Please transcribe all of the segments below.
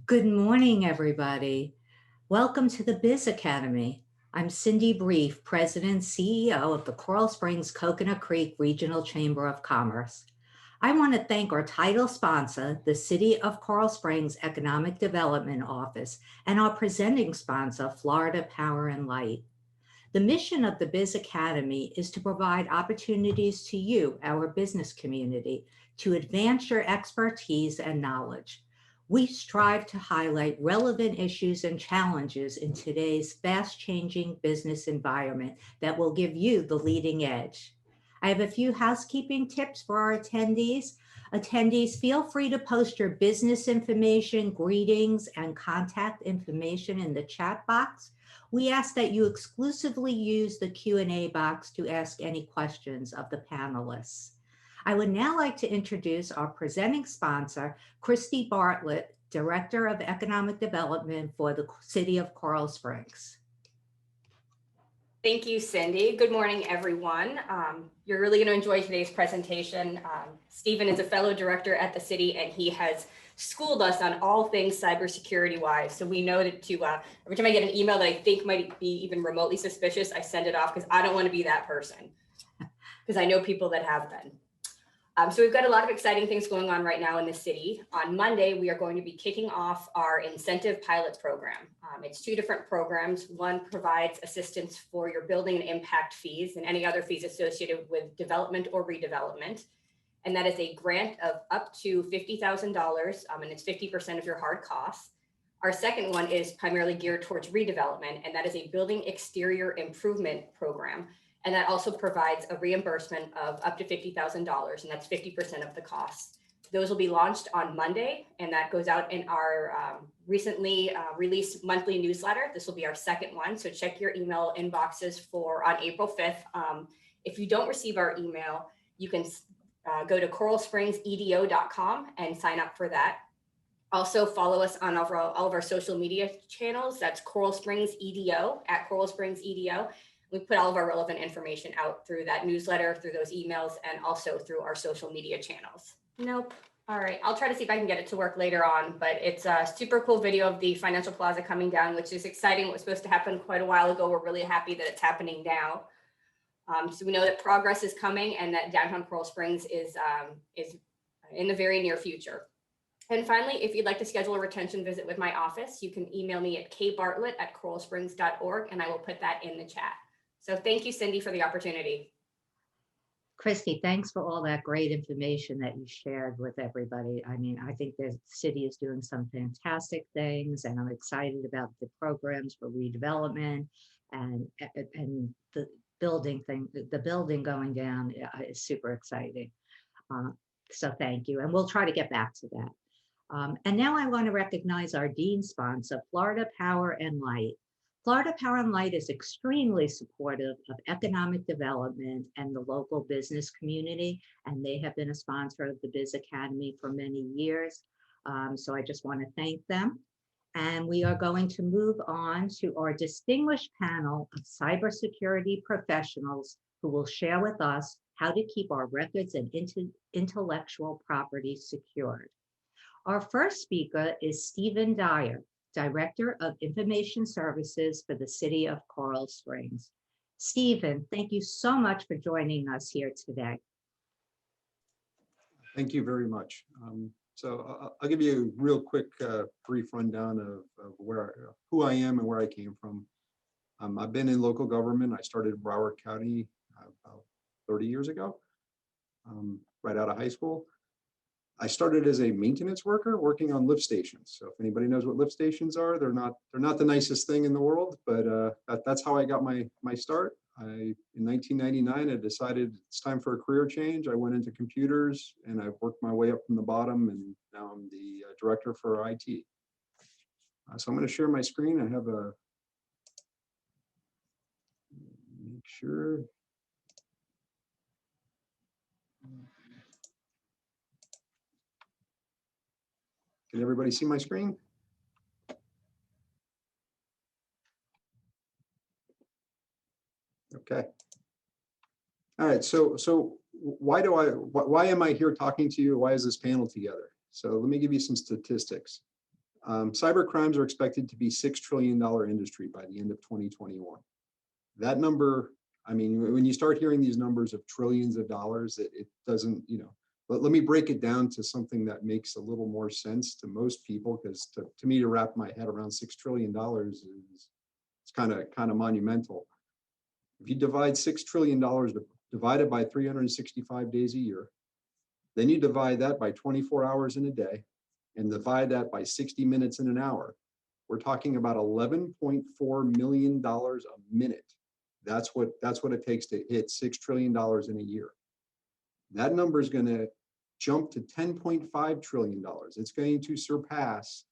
Good morning, everybody. Welcome to the Biz Academy. I'm Cindy Brief, President and CEO of the Coral Springs Coconut Creek Regional Chamber of Commerce. I want to thank our title sponsor, the City of Coral Springs Economic Development Office, and our presenting sponsor, Florida Power and Light. The mission of the Biz Academy is to provide opportunities to you, our business community, to advance your expertise and knowledge. We strive to highlight relevant issues and challenges in today's fast-changing business environment that will give you the leading edge. I have a few housekeeping tips for our attendees. Attendees, feel free to post your business information, greetings, and contact information in the chat box. We ask that you exclusively use the Q&A box to ask any questions of the panelists. I would now like to introduce our presenting sponsor, Christy Bartlett, Director of Economic Development for the City of Coral Springs. Thank you, Cindy. Good morning, everyone. You're really going to enjoy today's presentation. Stephen is a fellow director at the city, and he has schooled us on all things cybersecurity wise. So we know that every time I get an email that I think might be even remotely suspicious, I send it off because I don't want to be that person, because I know people that have been. So we've got a lot of exciting things going on right now in the city. On Monday, we are going to be kicking off our incentive pilots program. It's two different programs. One provides assistance for your building and impact fees and any other fees associated with development or redevelopment. And that is a grant of up to $50,000, and it's 50% of your hard costs. Our second one is primarily geared towards redevelopment, and that is a building exterior improvement program. And that also provides a reimbursement of up to $50,000, and that's 50% of the cost. Those will be launched on Monday, and that goes out in our recently released monthly newsletter. This will be our second one, so check your email inboxes for on April 5th. If you don't receive our email, you can go to coralspringsedo.com and sign up for that. Also follow us on all of our social media channels. That's Coral Springs EDO, at Coral Springs EDO. We put all of our relevant information out through that newsletter, through those emails, and also through our social media channels. Nope. All right. I'll try to see if I can get it to work later on, but it's a super cool video of the Financial Plaza coming down, which is exciting. It was supposed to happen quite a while ago. We're really happy that it's happening now. So we know that progress is coming and that downtown Coral Springs is in the very near future. And finally, if you'd like to schedule a retention visit with my office, you can email me at kbartlett@coralsprings.org, and I will put that in the chat. So thank you, Cindy, for the opportunity. Christy, thanks for all that great information that you shared with everybody. I mean, I think the city is doing some fantastic things, and I'm excited about the programs for redevelopment and the building thing. The building going down is super exciting. So thank you, and we'll try to get back to that. And now I want to recognize our dean sponsor, Florida Power and Light. Florida Power and Light is extremely supportive of economic development and the local business community, and they have been a sponsor of the Biz Academy for many years. So I just want to thank them. And we are going to move on to our distinguished panel of cybersecurity professionals who will share with us how to keep our records and intellectual property secured. Our first speaker is Stephen Dyer, Director of Information Services for the City of Coral Springs. Stephen, thank you so much for joining us here today. Thank you very much. So I'll give you a real quick brief rundown of who I am and where I came from. I've been in local government. I started in Broward County about 30 years ago, right out of high school. I started as a maintenance worker working on lift stations. So if anybody knows what lift stations are, they're not the nicest thing in the world, but that's how I got my start. In 1999, I decided it's time for a career change. I went into computers and I've worked my way up from the bottom, and now I'm the director for IT. So I'm going to share my screen. I have a, make sure. Can everybody see my screen? Okay. All right. So why am I here talking to you? Why is this panel together? So let me give you some statistics. Cyber crimes are expected to be $6 trillion industry by the end of 2021. That number, I mean, when you start hearing these numbers of trillions of dollars, it doesn't, but let me break it down to something that makes a little more sense to most people, because to me, to wrap my head around $6 trillion is it's kind of monumental. If you divide $6 trillion divided by 365 days a year, then you divide that by 24 hours in a day and divide that by 60 minutes in an hour, we're talking about $11.4 million a minute. That's what it takes to hit $6 trillion in a year. That number is going to jump to $10.5 trillion. It's going to surpass,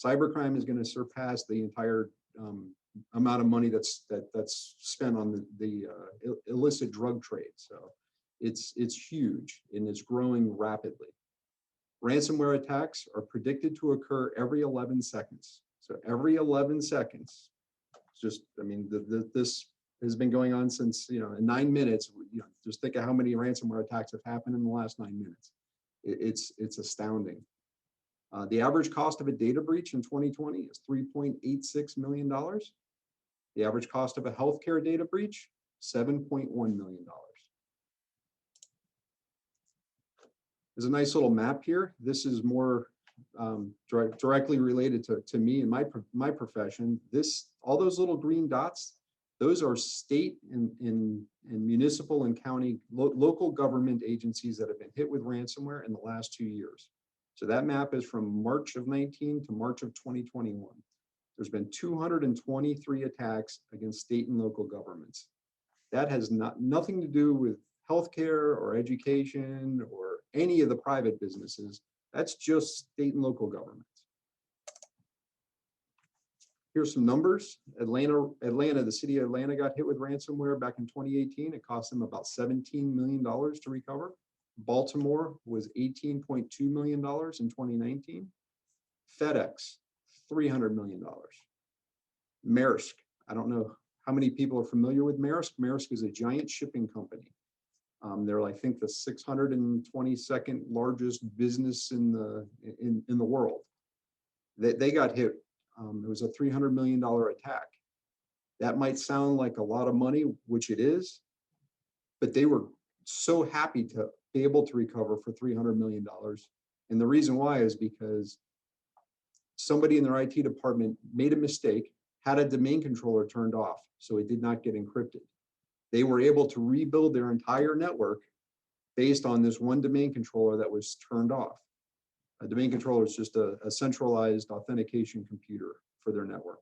cybercrime is going to surpass the entire amount of money that's spent on the illicit drug trade. So it's huge and it's growing rapidly. Ransomware attacks are predicted to occur every 11 seconds. So every 11 seconds, just, I mean, this has been going on since, in 9 minutes, just think of how many ransomware attacks have happened in the last 9 minutes. It's astounding. The average cost of a data breach in 2020 is $3.86 million. The average cost of a healthcare data breach, $7.1 million. There's a nice little map here. This is more directly related to me and my profession. All those little green dots, those are state and municipal and county local government agencies that have been hit with ransomware in the last 2 years. So that map is from March of 19 to March of 2021. There's been 223 attacks against state and local governments. That has nothing to do with healthcare or education or any of the private businesses. That's just state and local governments. Here's some numbers. Atlanta, the city of Atlanta got hit with ransomware back in 2018. It cost them about $17 million to recover. Baltimore was $18.2 million in 2019. FedEx, $300 million. Maersk, I don't know how many people are familiar with Maersk. Maersk is a giant shipping company. They're, I think, the 622nd largest business in the world. They got hit. It was a $300 million attack. That might sound like a lot of money, which it is, but they were so happy to be able to recover for $300 million. And the reason why is because somebody in their IT department made a mistake, had a domain controller turned off, so it did not get encrypted. They were able to rebuild their entire network based on this one domain controller that was turned off. A domain controller is just a centralized authentication computer for their network.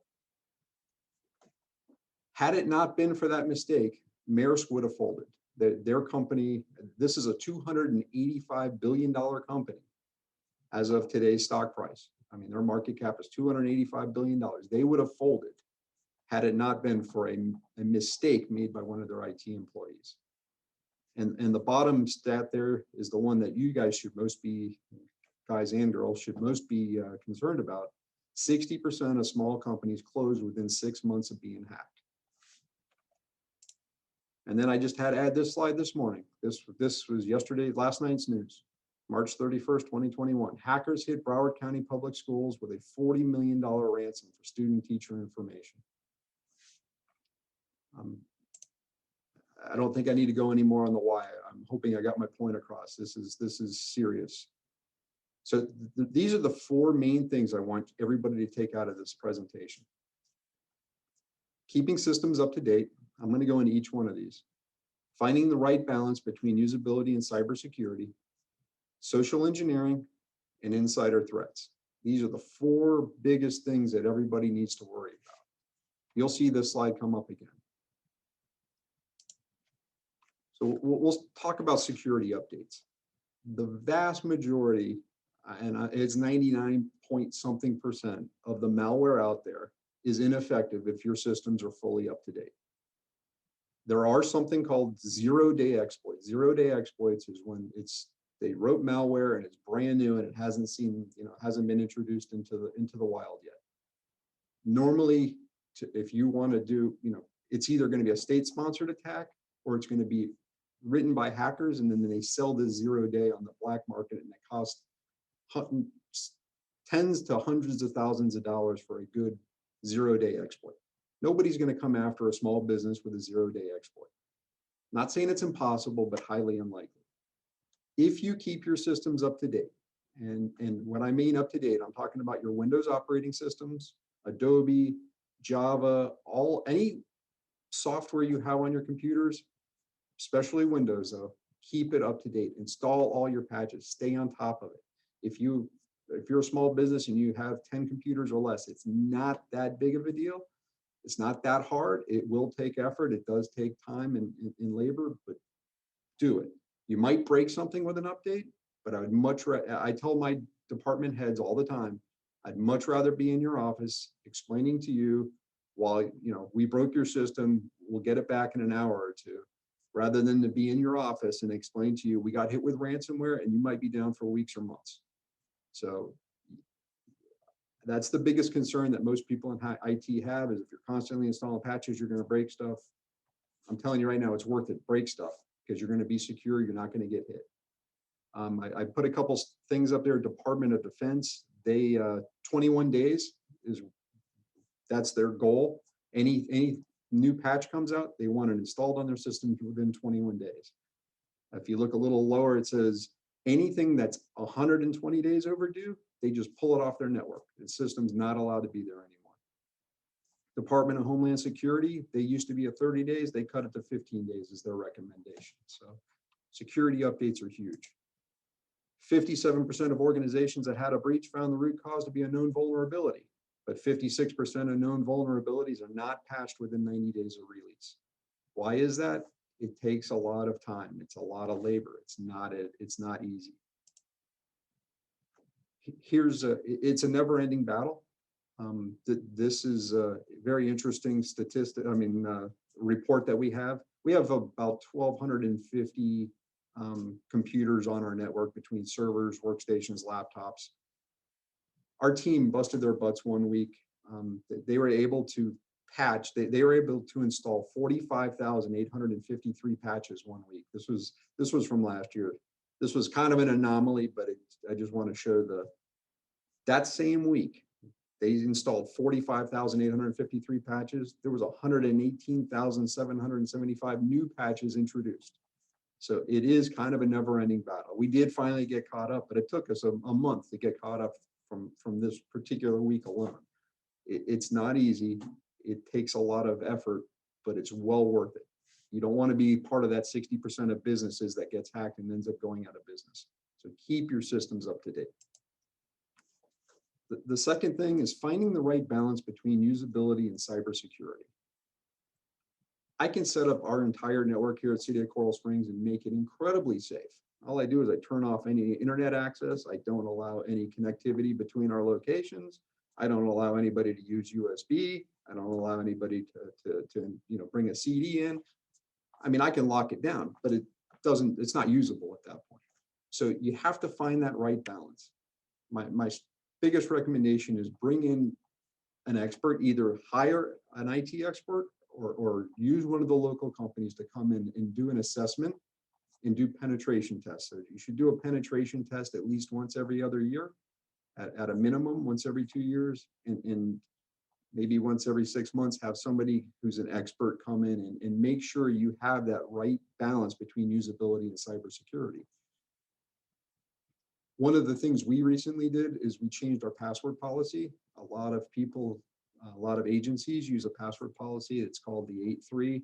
Had it not been for that mistake, Maersk would have folded. Their company, this is a $285 billion company as of today's stock price. I mean, their market cap is $285 billion. They would have folded had it not been for a mistake made by one of their IT employees. And the bottom stat there is the one that you guys should most be, guys and girls should most be concerned about. 60% of small companies close within 6 months of being hacked. And then I just had to add this slide this morning. This was last night's news. March 31st, 2021. Hackers hit Broward County Public Schools with a $40 million ransom for student teacher information. I don't think I need to go any more on the why. I'm hoping I got my point across. This is serious. So these are the 4 main things I want everybody to take out of this presentation. Keeping systems up to date. I'm going to go into each one of these. Finding the right balance between usability and cybersecurity, social engineering, and insider threats. These are the 4 biggest things that everybody needs to worry about. You'll see this slide come up again. So we'll talk about security updates. The vast majority, and it's 99-point-something% of the malware out there is ineffective if your systems are fully up to date. There are something called zero-day exploits. Zero-day exploits is when they wrote malware and it's brand new and it hasn't been introduced into the wild yet. Normally, if you want to do, it's either going to be a state-sponsored attack or it's going to be written by hackers, and then they sell this 0-day on the black market, and it costs tens to hundreds of thousands of dollars for a good 0-day exploit. Nobody's going to come after a small business with a 0-day exploit. Not saying it's impossible, but highly unlikely. If you keep your systems up to date, and when I mean up to date, I'm talking about your Windows operating systems, Adobe, Java, any software you have on your computers, especially Windows though, keep it up to date. Install all your patches, stay on top of it. If you're a small business and you have 10 computers or less, it's not that big of a deal. It's not that hard. It will take effort. It does take time and labor, but do it. You might break something with an update, but I would much rather, I tell my department heads all the time, I'd much rather be in your office explaining to you while, we broke your system, we'll get it back in an hour or two, rather than to be in your office and explain to you, we got hit with ransomware and you might be down for weeks or months. So that's the biggest concern that most people in IT have, is if you're constantly installing patches, you're going to break stuff. I'm telling you right now, it's worth it. Break stuff, because you're going to be secure. You're not going to get hit. I put a couple things up there. Department of Defense, they 21 days that's their goal. Any new patch comes out, they want it installed on their system within 21 days. If you look a little lower, it says anything that's 120 days overdue, they just pull it off their network. The system's not allowed to be there anymore. Department of Homeland Security, they used to be at 30 days, they cut it to 15 days as their recommendation. So security updates are huge. 57% of organizations that had a breach found the root cause to be a known vulnerability, but 56% of known vulnerabilities are not patched within 90 days of release. Why is that? It takes a lot of time. It's a lot of labor. It's not easy. It's a never-ending battle. This is a very interesting statistic. Report that we have. We have about 1,250 computers on our network between servers, workstations, laptops. Our team busted their butts one week. They were able to patch. They were able to install 45,853 patches one week. This was from last year. This was kind of an anomaly, but I just want to show that same week, they installed 45,853 patches. There was 118,775 new patches introduced. So it is kind of a never-ending battle. We did finally get caught up, but it took us a month to get caught up from this particular week alone. It's not easy. It takes a lot of effort, but it's well worth it. You don't want to be part of that 60% of businesses that gets hacked and ends up going out of business. So keep your systems up to date. The second thing is finding the right balance between usability and cybersecurity. I can set up our entire network here at City of Coral Springs and make it incredibly safe. All I do is I turn off any internet access. I don't allow any connectivity between our locations. I don't allow anybody to use USB. I don't allow anybody to bring a CD in. I mean, I can lock it down, but it's not usable at that point. So you have to find that right balance. My biggest recommendation is bring in an expert, either hire an IT expert or use one of the local companies to come in and do an assessment and do penetration tests. So you should do a penetration test at least once every other year, at a minimum once every 2 years, and maybe once every 6 months, have somebody who's an expert come in and make sure you have that right balance between usability and cybersecurity. One of the things we recently did is we changed our password policy. A lot of agencies use a password policy. It's called the 8-3.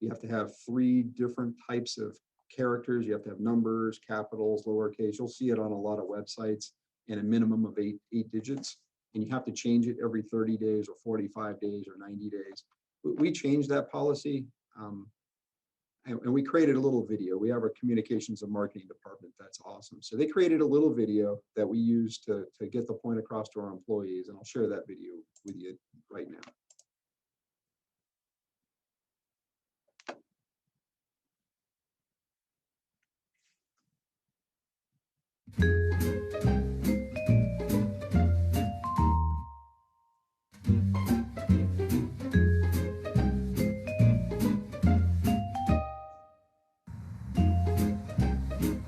You have to have 3 different types of characters. You have to have numbers, capitals, lowercase. You'll see it on a lot of websites, and a minimum of 8 digits. And you have to change it every 30 days or 45 days or 90 days. We changed that policy. And we created a little video. We have our communications and marketing department. That's awesome. So they created a little video that we use to get the point across to our employees. And I'll share that video with you right now.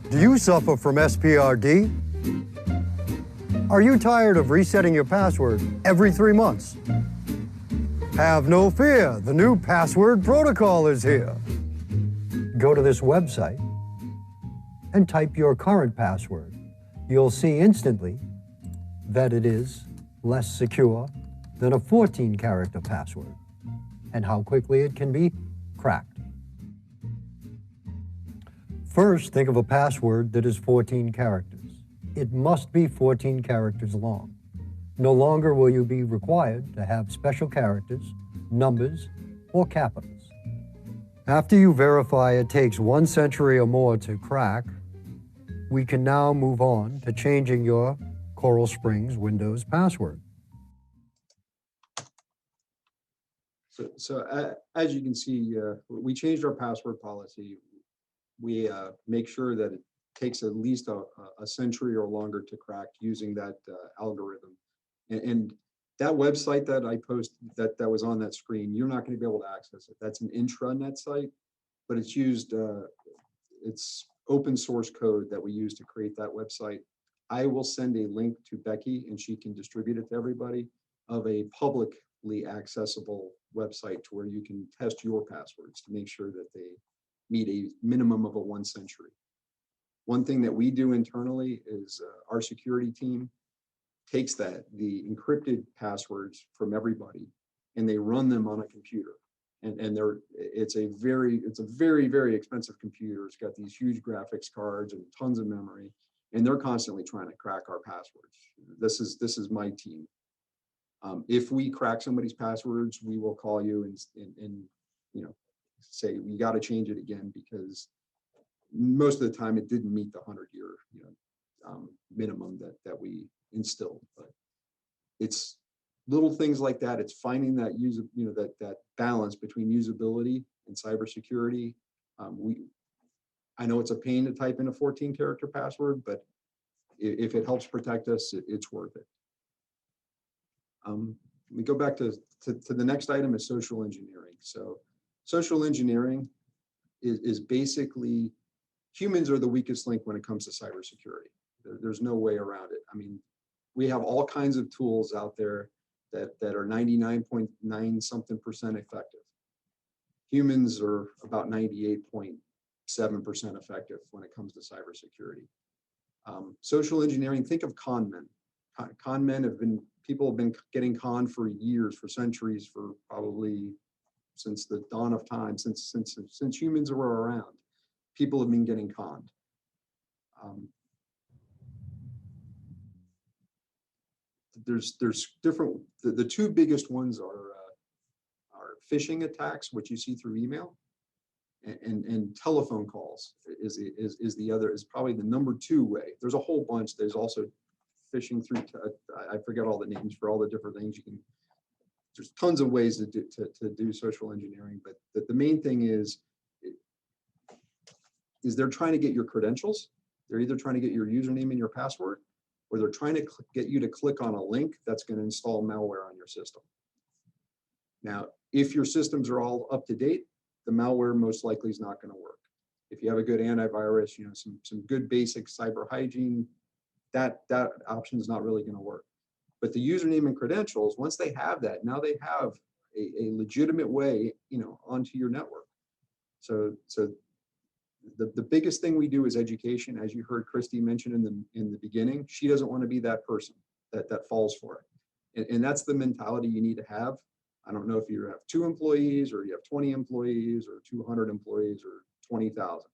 Do you suffer from SPRD? Are you tired of resetting your password every 3 months? Have no fear, the new password protocol is here. Go to this website and type your current password. You'll see instantly that it is less secure than a 14-character password and how quickly it can be cracked. First, think of a password that is 14 characters. It must be 14 characters long. No longer will you be required to have special characters, numbers, or capitals. After you verify it takes 1 century or more to crack, we can now move on to changing your Coral Springs Windows password. As you can see, we changed our password policy. We make sure that it takes at least a century or longer to crack using that algorithm. And that website that I posted, that was on that screen, you're not going to be able to access it. That's an intranet site, but it's used, it's open source code that we use to create that website. I will send a link to Becky and she can distribute it to everybody of a publicly accessible website to where you can test your passwords to make sure that they meet a minimum of a 1 century. One thing that we do internally is our security team takes the encrypted passwords from everybody and they run them on a computer. And it's a very, very expensive computer. It's got these huge graphics cards and tons of memory, and they're constantly trying to crack our passwords. This is my team. If we crack somebody's passwords, we will call you and say we got to change it again, because most of the time it didn't meet the 100-year minimum that we instilled. But it's little things like that. It's finding that that balance between usability and cybersecurity. I know it's a pain to type in a 14-character password, but if it helps protect us, it's worth it. We go back to the next item is social engineering. So social engineering is basically, humans are the weakest link when it comes to cybersecurity. There's no way around it. I mean, we have all kinds of tools out there that are 99.9 something percent effective. Humans are about 98.7% effective when it comes to cybersecurity. Social engineering, think of con men. Con men people have been getting conned for years, for centuries, for probably since the dawn of time, since humans were around. People have been getting conned. There's different. The two biggest ones are phishing attacks, which you see through email, and telephone calls is the other, is probably the number 2 way. There's a whole bunch. There's also phishing through. I forget all the names for all the different things you can. There's tons of ways to do social engineering, but the main thing is they're trying to get your credentials. They're either trying to get your username and your password, or they're trying to get you to click on a link that's going to install malware on your system. Now, if your systems are all up to date, the malware most likely is not going to work. If you have a good antivirus, some good basic cyber hygiene, that option is not really going to work. But the username and credentials, once they have that, now they have a legitimate way, onto your network. So the biggest thing we do is education. As you heard Christy mention in the beginning, she doesn't want to be that person that falls for it. And that's the mentality you need to have. I don't know if you have 2 employees or you have 20 employees or 200 employees or 20,000.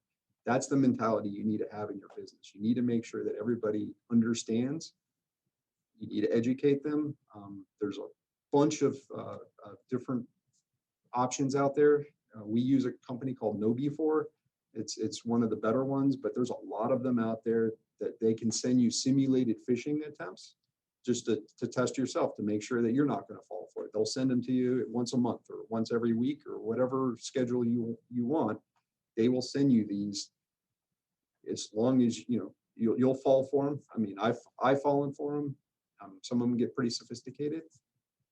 That's the mentality you need to have in your business. You need to make sure that everybody understands. You need to educate them. There's a bunch of different options out there. We use a company called KnowBe4. It's one of the better ones, but there's a lot of them out there that they can send you simulated phishing attempts just to test yourself, to make sure that you're not going to fall for it. They'll send them to you once a month or once every week or whatever schedule you want. They will send you these as long as you'll fall for them. I mean, I've fallen for them. Some of them get pretty sophisticated,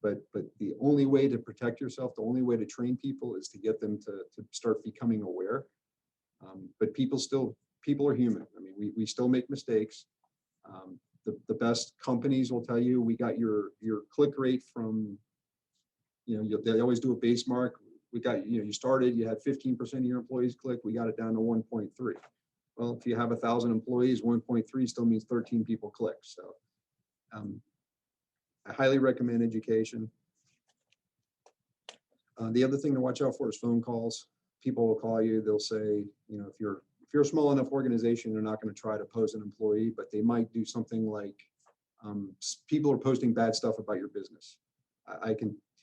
but the only way to protect yourself, the only way to train people is to get them to start becoming aware. But people are human. I mean, we still make mistakes. The best companies will tell you, we got your click rate from, they always do a base mark. We got, you started, you had 15% of your employees click, we got it down to 1.3. Well, if you have 1,000 employees, 1.3 still means 13 people click. So I highly recommend education. The other thing to watch out for is phone calls. People will call you, they'll say, if you're a small enough organization, they're not going to try to pose an employee, but they might do something like, people are posting bad stuff about your business.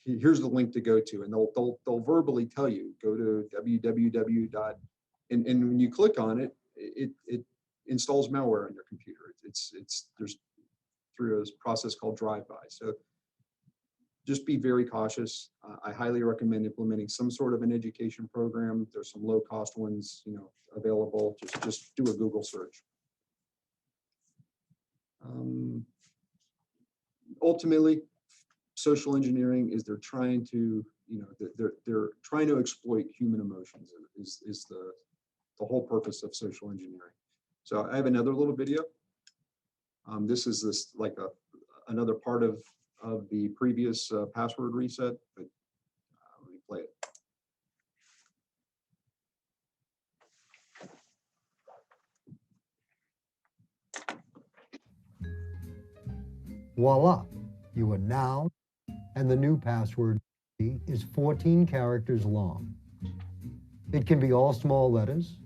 Here's the link to go to, and they'll verbally tell you, go to www. And when you click on it, it installs malware on your computer. There's through a process called drive-by. So just be very cautious. I highly recommend implementing some sort of an education program. There's some low-cost ones, available. Just do a Google search. Ultimately, social engineering is they're trying to, they're trying to exploit human emotions. Is the whole purpose of social engineering. So I have another little video. This is like another part of the previous password reset, but let me play it. Voila, you are now, and the new password is 14 characters long. It can be all small letters,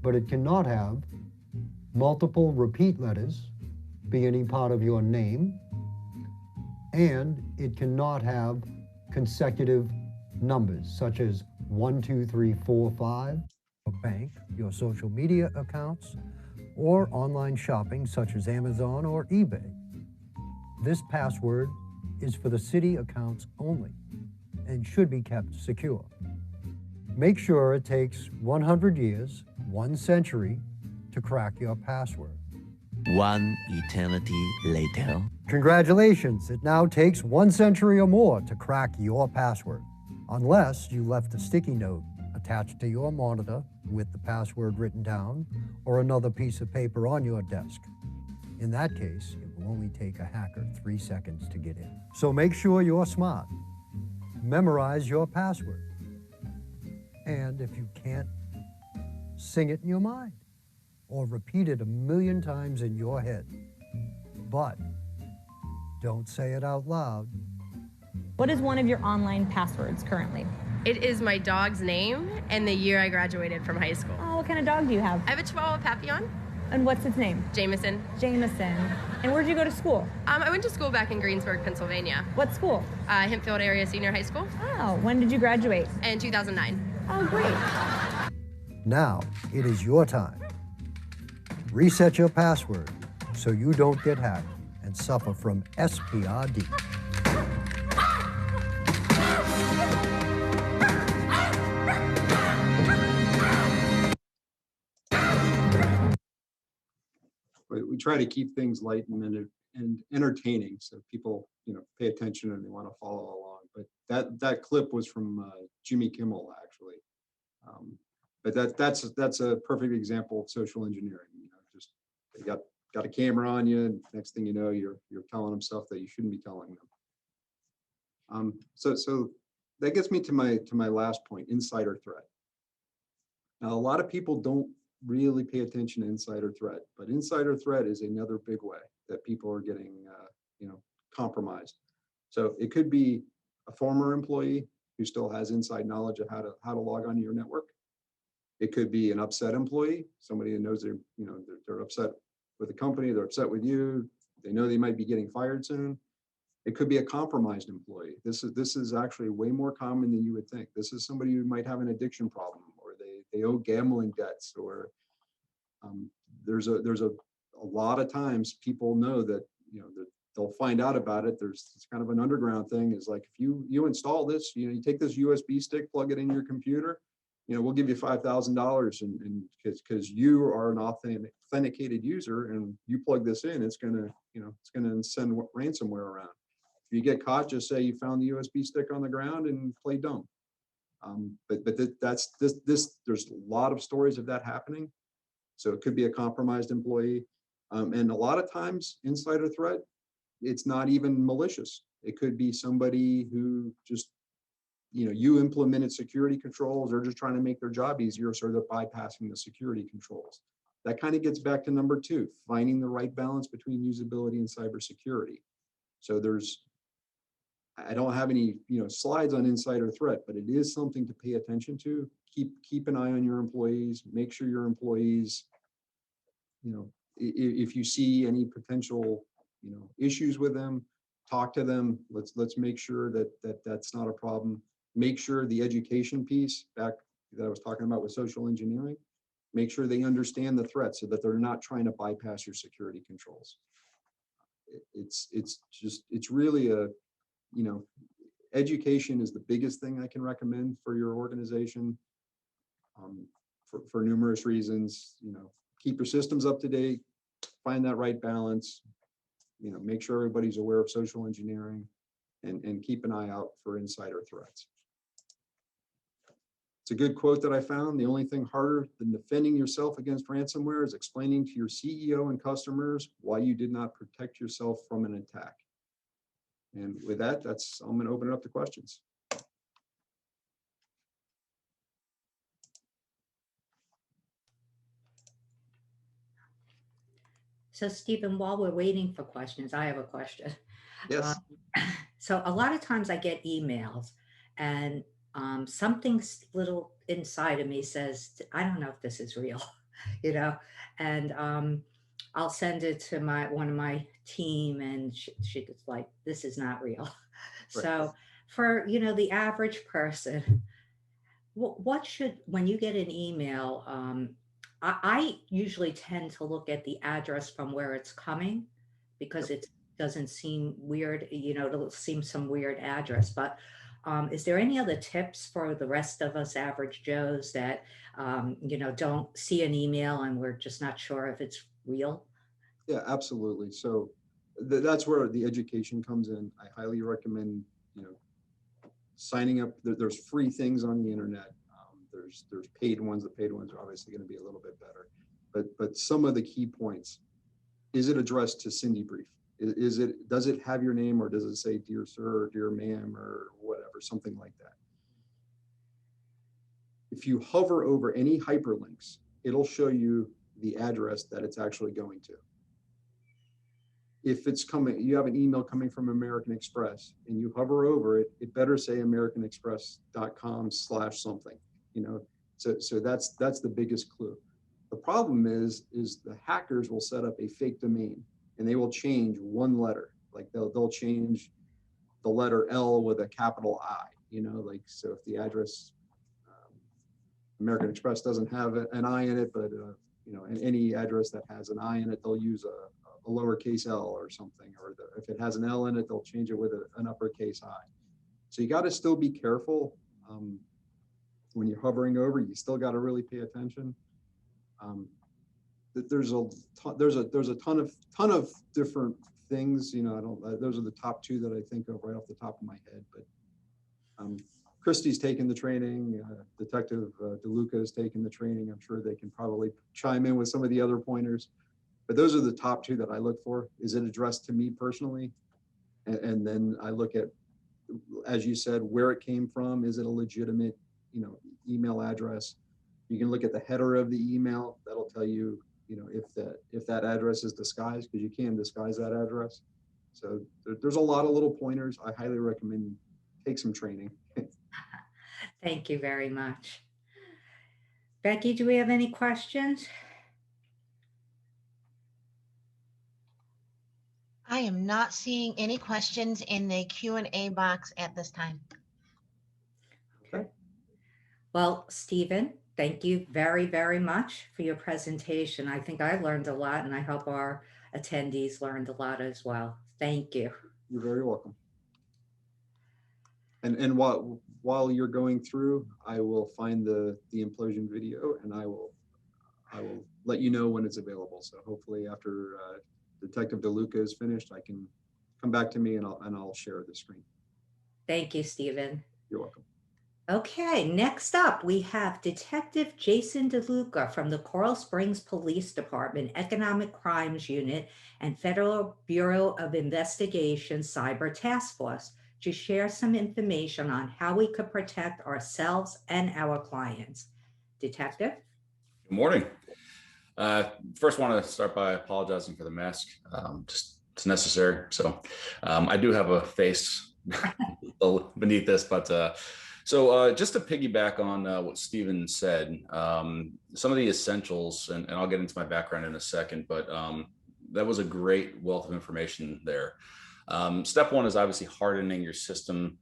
but it cannot have multiple repeat letters, be any part of your name, and it cannot have consecutive numbers such as 1, 2, 3, 4, 5, your bank, your social media accounts, or online shopping such as Amazon or eBay. This password is for the city accounts only and should be kept secure. Make sure it takes 100 years, 1 century to crack your password. One eternity later. Congratulations, it now takes 1 century or more to crack your password, unless you left a sticky note attached to your monitor with the password written down or another piece of paper on your desk. In that case, it will only take a hacker 3 seconds to get in. So make sure you're smart. Memorize your password. And if you can't, sing it in your mind or repeat it 1,000,000 times in your head. But don't say it out loud. What is one of your online passwords currently? It is my dog's name and the year I graduated from high school. Oh, what kind of dog do you have? I have a Chihuahua Papillon, And what's its name? Jameson. Jameson. And where'd you go to school? I went to school back in Greensburg, Pennsylvania. What school? Hempfield Area Senior High School Oh, when did you graduate? in 2009. Oh, great. Now it is your time. Reset your password so you don't get hacked and suffer from SPRD. We try to keep things light and entertaining, so people pay attention and they want to follow along. But that clip was from Jimmy Kimmel, actually. But that's a perfect example of social engineering. Just they got a camera on you, and next thing you know, you're telling them stuff that you shouldn't be telling them. So that gets me to my last point: insider threat. Now, a lot of people don't really pay attention to insider threat, but insider threat is another big way that people are getting compromised. So it could be a former employee who still has inside knowledge of how to log onto your network. It could be an upset employee, somebody who knows they're upset with the company, they're upset with you, they know they might be getting fired soon. It could be a compromised employee. This is actually way more common than you would think. This is somebody who might have an addiction problem, or they owe gambling debts, or there's a lot of times people know that that they'll find out about it. It's kind of an underground thing. Is like, if you install this, you take this USB stick, plug it in your computer, we'll give you $5,000, and because you are an authenticated user and you plug this in, it's gonna send ransomware around. If you get caught, just say you found the USB stick on the ground and play dumb. But there's a lot of stories of that happening. So it could be a compromised employee. And a lot of times insider threat, it's not even malicious. It could be somebody who just, you implemented security controls. They're just trying to make their job easier, so they're bypassing the security controls. That kind of gets back to number two, finding the right balance between usability and cybersecurity. So I don't have any, slides on insider threat, but it is something to pay attention to. Keep an eye on your employees. Make sure your employees, if you see any potential, issues with them, talk to them. Let's make sure that's not a problem. Make sure the education piece back that I was talking about with social engineering, make sure they understand the threat so that they're not trying to bypass your security controls. It's really education is the biggest thing I can recommend for your organization, for numerous reasons. Keep your systems up to date, find that right balance, make sure everybody's aware of social engineering, and keep an eye out for insider threats. It's a good quote that I found. The only thing harder than defending yourself against ransomware is explaining to your CEO and customers why you did not protect yourself from an attack. And with that, I'm going to open it up to questions. So Stephen, while we're waiting for questions, I have a question. Yes. So a lot of times I get emails and something little inside of me says, I don't know if this is real, and I'll send it to one of my team and she's like, this is not real. Right. So for, the average person, when you get an email, I usually tend to look at the address from where it's coming because it doesn't seem weird, it'll seem some weird address. But is there any other tips for the rest of us average Joes that, don't see an email and we're just not sure if it's real? Yeah, absolutely. So that's where the education comes in. I highly recommend, signing up. There's free things on the internet. There's paid ones. The paid ones are obviously going to be a little bit better. But some of the key points: is it addressed to Cindy Brief? Does it have your name, or does it say dear sir or dear ma'am or whatever, something like that? If you hover over any hyperlinks, it'll show you the address that it's actually going to. If it's coming, you have an email coming from American Express and you hover over it, it better say americanexpress.com/something, so that's the biggest clue. The problem is the hackers will set up a fake domain and they will change one letter. Like they'll change the letter L with a capital I, so if the address, American Express doesn't have an I in it, but and any address that has an I in it, they'll use a lowercase L or something, or if it has an L in it, they'll change it with an uppercase I. So you got to still be careful when you're hovering over. You still got to really pay attention. There's a ton of different things. Those are the top two that I think of right off the top of my head. But Christy's taken the training. Detective DeLuca has taken the training. I'm sure they can probably chime in with some of the other pointers. But those are the top two that I look for. Is it addressed to me personally? And then I look at, as you said, where it came from. Is it a legitimate, email address? You can look at the header of the email. That'll tell you, if that address is disguised, because you can disguise that address. So there's a lot of little pointers. I highly recommend take some training. Thank you very much. Becky, do we have any questions? I am not seeing any questions in the Q&A box at this time. Okay. Well, Stephen, thank you very, very much for your presentation. I think I learned a lot, and I hope our attendees learned a lot as well. Thank you. You're very welcome. And while you're going through, I will find the implosion video, and I will let you know when it's available. So hopefully after Detective DeLuca is finished, I can come back to me and I'll share the screen. Thank you, Stephen. You're welcome. Okay, next up, we have Detective Jason DeLuca from the Coral Springs Police Department Economic Crimes Unit and Federal Bureau of Investigation Cyber Task Force to share some information on how we could protect ourselves and our clients. Detective? Good morning. First, want to start by apologizing for the mask. Just it's necessary. So I do have a face beneath this, but just to piggyback on what Stephen said, some of the essentials, and I'll get into my background in a second, but that was a great wealth of information there. Step one is obviously hardening your system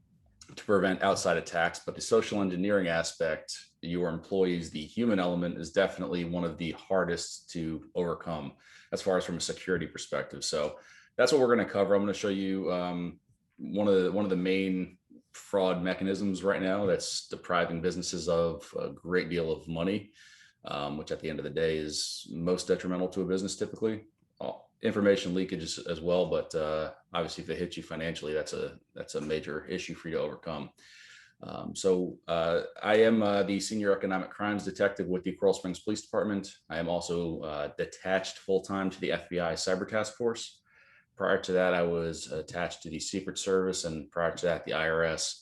to prevent outside attacks, but the social engineering aspect, your employees, the human element is definitely one of the hardest to overcome as far as from a security perspective. So that's what we're going to cover. I'm going to show you one of the main fraud mechanisms right now that's depriving businesses of a great deal of money, which at the end of the day is most detrimental to a business typically. Information leakage as well, but obviously if it hits you financially, that's a major issue for you to overcome. I am the senior economic crimes detective with the Coral Springs Police Department. I am also detached full-time to the FBI Cyber Task Force. Prior to that, I was attached to the Secret Service, and prior to that, the IRS.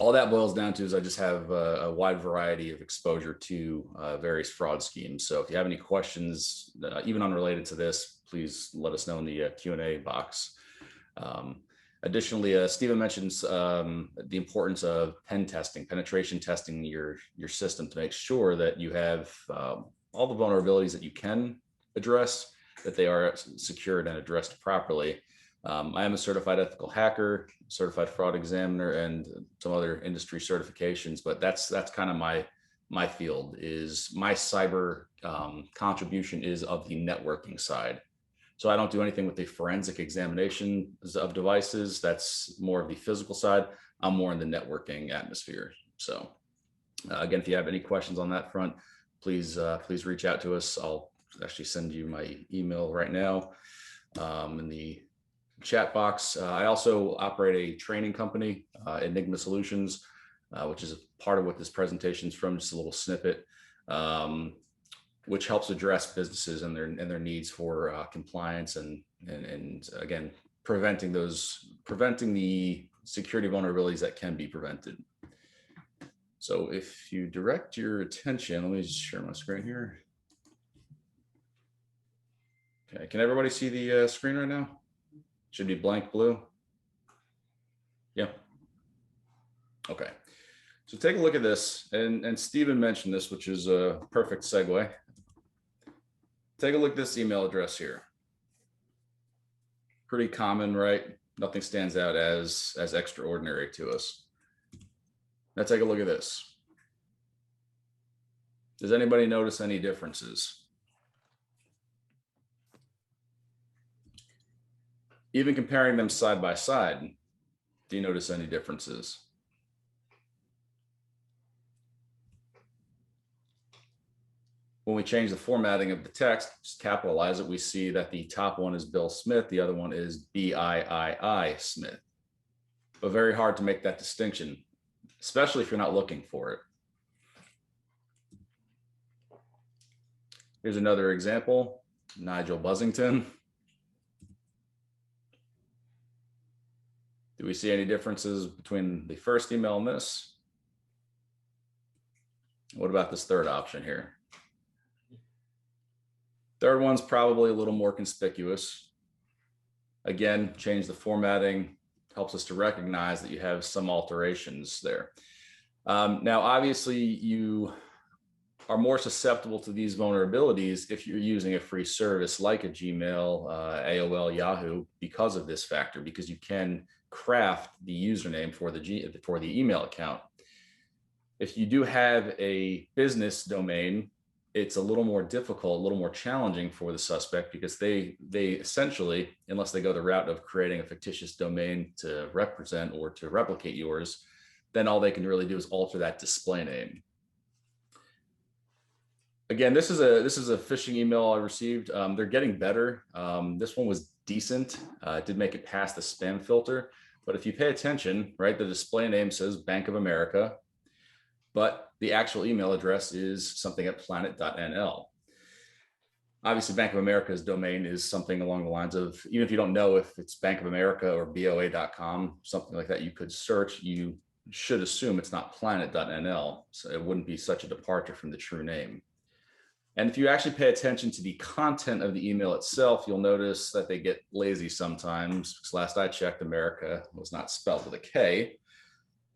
All that boils down to is I just have a wide variety of exposure to various fraud schemes. So if you have any questions, even unrelated to this, please let us know in the Q&A box. Additionally, Stephen mentions the importance of penetration testing your system to make sure that you have all the vulnerabilities that you can address, that they are secured and addressed properly. I am a certified ethical hacker, certified fraud examiner, and some other industry certifications, but that's kind of my field. Is my cyber contribution is of the networking side. So I don't do anything with the forensic examination of devices. That's more of the physical side. I'm more in the networking atmosphere. So again, if you have any questions on that front, please reach out to us. I'll actually send you my email right now in the chat box. I also operate a training company, Enigma Solutions, which is a part of what this presentation is from, just a little snippet, which helps address businesses and their needs for compliance and again, preventing the security vulnerabilities that can be prevented. So if you direct your attention, let me just share my screen here. Okay, can everybody see the screen right now? Should be blank blue. Yeah. Okay. So take a look at this, and Stephen mentioned this, which is a perfect segue. Take a look at this email address here. Pretty common, right? Nothing stands out as extraordinary to us. Now take a look at this. Does anybody notice any differences? Even comparing them side by side, do you notice any differences? When we change the formatting of the text, just capitalize it, we see that the top one is Bill Smith, the other one is BIII Smith. But very hard to make that distinction, especially if you're not looking for it. Here's another example, Nigel Buzzington. Do we see any differences between the first email and this? What about this third option here? Third one's probably a little more conspicuous. Again, change the formatting, helps us to recognize that you have some alterations there. Now, obviously, you are more susceptible to these vulnerabilities if you're using a free service like a Gmail, AOL, Yahoo, because of this factor, because you can craft the username for the email account. If you do have a business domain, it's a little more difficult, a little more challenging for the suspect, because they essentially, unless they go the route of creating a fictitious domain to represent or to replicate yours, then all they can really do is alter that display name. Again, this is a phishing email I received. They're getting better. This one was decent. It did make it past the spam filter, But if you pay attention, right, the display name says Bank of America, but the actual email address is something at planet.nl. Obviously, Bank of America's domain is something along the lines of, even if you don't know if it's Bank of America or BOA.com, something like that, you could search, you should assume it's not planet.nl. So it wouldn't be such a departure from the true name. And if you actually pay attention to the content of the email itself, you'll notice that they get lazy sometimes, because last I checked, America was not spelled with a K.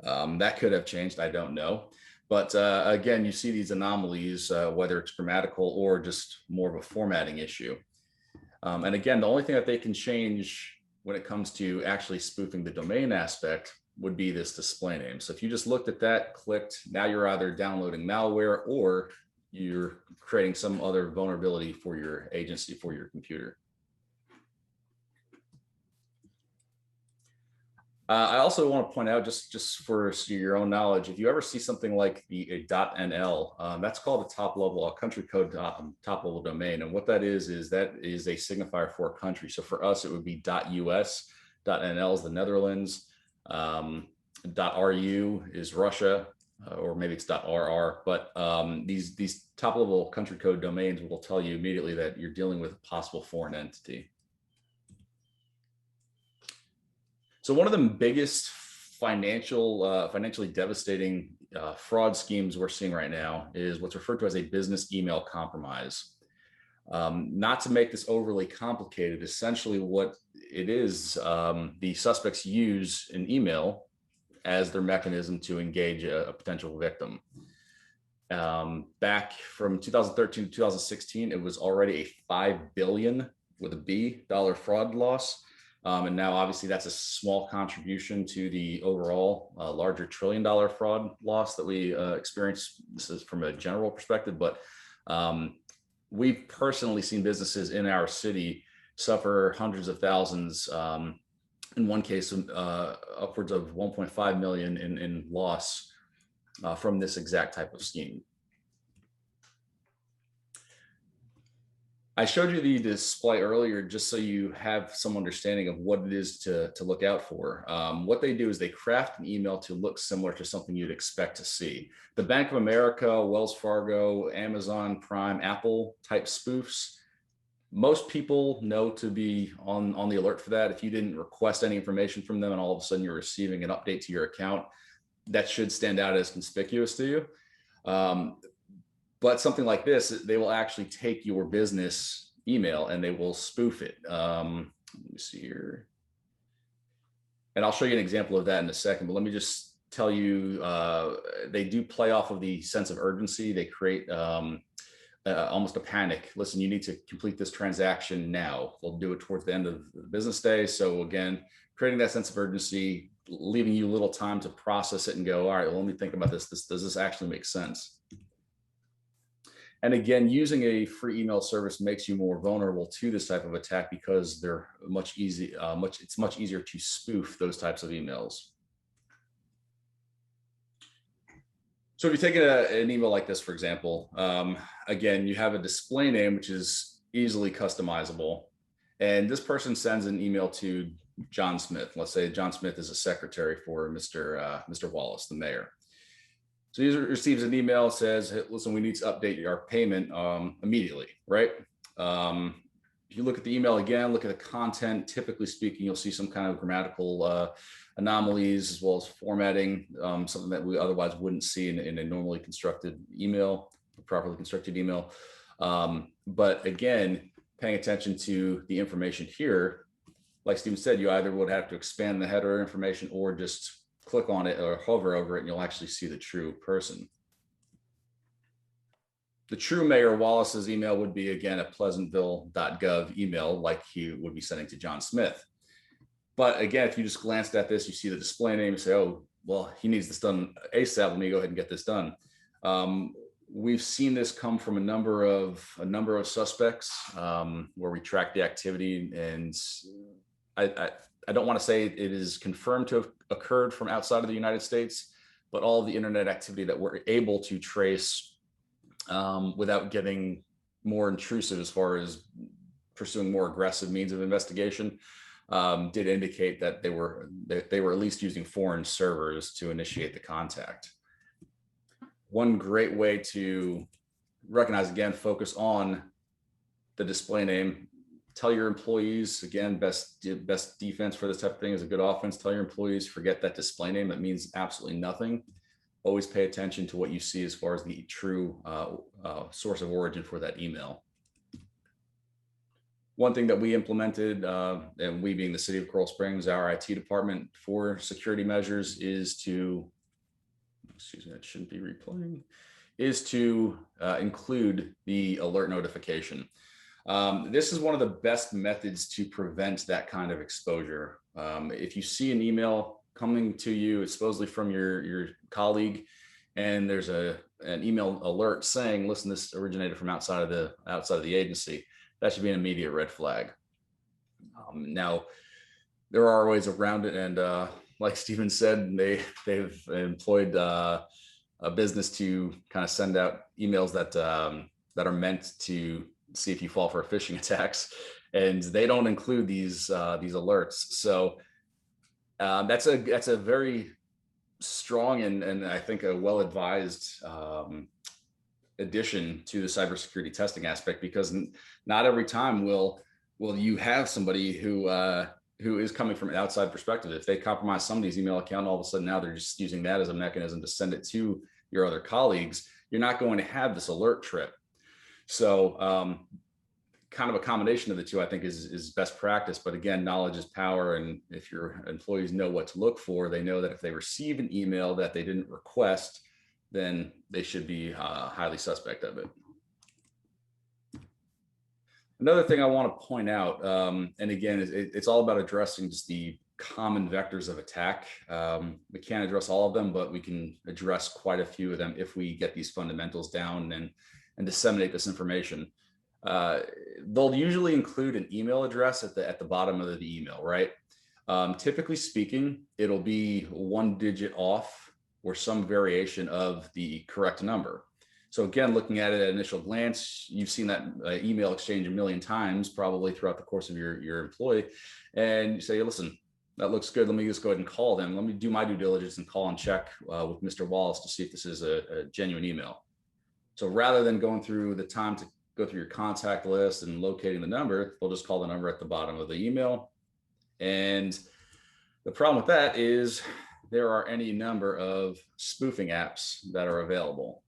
That could have changed, I don't know. But again, you see these anomalies, whether it's grammatical or just more of a formatting issue. And again, the only thing that they can change when it comes to actually spoofing the domain aspect would be this display name. So if you just looked at that, clicked, now you're either downloading malware or you're creating some other vulnerability for your agency, for your computer. I also want to point out, just for your own knowledge, if you ever see something like the .nl, that's called a top level, a country code top level domain. And what that is that is a signifier for a country. So for us, it would be .us, .nl is the Netherlands, .ru is Russia, or maybe it's .rr. But these top level country code domains will tell you immediately that you're dealing with a possible foreign entity. So one of the biggest financially devastating fraud schemes we're seeing right now is what's referred to as a business email compromise. Not to make this overly complicated, essentially what it is, the suspects use an email as their mechanism to engage a potential victim. Back from 2013 to 2016, it was already a $5 billion with a B fraud loss. And now obviously that's a small contribution to the overall larger $1 trillion fraud loss that we experienced. This is from a general perspective, but we've personally seen businesses in our city suffer hundreds of thousands, in one case upwards of 1.5 million in loss from this exact type of scheme. I showed you the display earlier just so you have some understanding of what it is to look out for. What they do is they craft an email to look similar to something you'd expect to see. The Bank of America, Wells Fargo, Amazon Prime, Apple type spoofs, most people know to be on the alert for that. If you didn't request any information from them and all of a sudden you're receiving an update to your account, that should stand out as conspicuous to you. But something like this, they will actually take your business email and they will spoof it. Let me see here. And I'll show you an example of that in a second, but let me just tell you, they do play off of the sense of urgency. They create almost a panic. Listen, you need to complete this transaction now. They'll do it towards the end of the business day. So again, creating that sense of urgency, leaving you little time to process it and go, all right, well, let me think about this. Does this actually make sense? And again, using a free email service makes you more vulnerable to this type of attack because they're it's much easier to spoof those types of emails. So if you take an email like this, for example, again, you have a display name, which is easily customizable. And this person sends an email to John Smith. Let's say John Smith is a secretary for Mr. Wallace, the mayor. So he receives an email, says, hey, listen, we need to update our payment immediately, right? If you look at the email again, look at the content, typically speaking, you'll see some kind of grammatical anomalies as well as formatting, something that we otherwise wouldn't see in a normally constructed email, a properly constructed email. But again, paying attention to the information here, like Stephen said, you either would have to expand the header information or just click on it or hover over it and you'll actually see the true person. The true Mayor Wallace's email would be, again, a pleasantville.gov email like he would be sending to John Smith. But again, if you just glanced at this, you see the display name and say, oh, well, he needs this done ASAP. Let me go ahead and get this done. We've seen this come from a number of suspects where we track the activity, and I don't want to say it is confirmed to have occurred from outside of the United States, but all of the internet activity that we're able to trace without getting more intrusive as far as pursuing more aggressive means of investigation, did indicate that they were at least using foreign servers to initiate the contact. One great way to recognize, again, focus on the display name. Tell your employees, again, best defense for this type of thing is a good offense. Tell your employees, forget that display name. That means absolutely nothing. Always pay attention to what you see as far as the true source of origin for that email. One thing that we implemented, and we being the city of Coral Springs, our IT department for security measures is to, excuse me, that shouldn't be replaying, is to include the alert notification. This is one of the best methods to prevent that kind of exposure. If you see an email coming to you, it's supposedly from your colleague, and there's an email alert saying, listen, this originated from outside of the agency, that should be an immediate red flag. Now, there are ways around it, and like Stephen said, they've employed a business to kind of send out emails that are meant to see if you fall for phishing attacks, and they don't include these alerts. So that's a very strong and I think a well-advised addition to the cybersecurity testing aspect, because not every time will you have somebody who is coming from an outside perspective. If they compromise somebody's email account, all of a sudden now they're just using that as a mechanism to send it to your other colleagues. You're not going to have this alert trip. So kind of a combination of the two, I think, is best practice. But again, knowledge is power. And if your employees know what to look for, they know that if they receive an email that they didn't request, then they should be highly suspect of it. Another thing I want to point out, and again, it's all about addressing just the common vectors of attack. We can't address all of them, but we can address quite a few of them if we get these fundamentals down and disseminate this information. They'll usually include an email address at the bottom of the email, right? Typically speaking, it'll be one digit off or some variation of the correct number. So again, looking at it at initial glance, you've seen that email exchange a million times, probably throughout the course of your employee, and you say, listen, that looks good. Let me just go ahead and call them. Let me do my due diligence and call and check with Mr. Wallace to see if this is a genuine email. So rather than going through the time to go through your contact list and locating the number, they'll just call the number at the bottom of the email. And the problem with that is there are any number of spoofing apps that are available.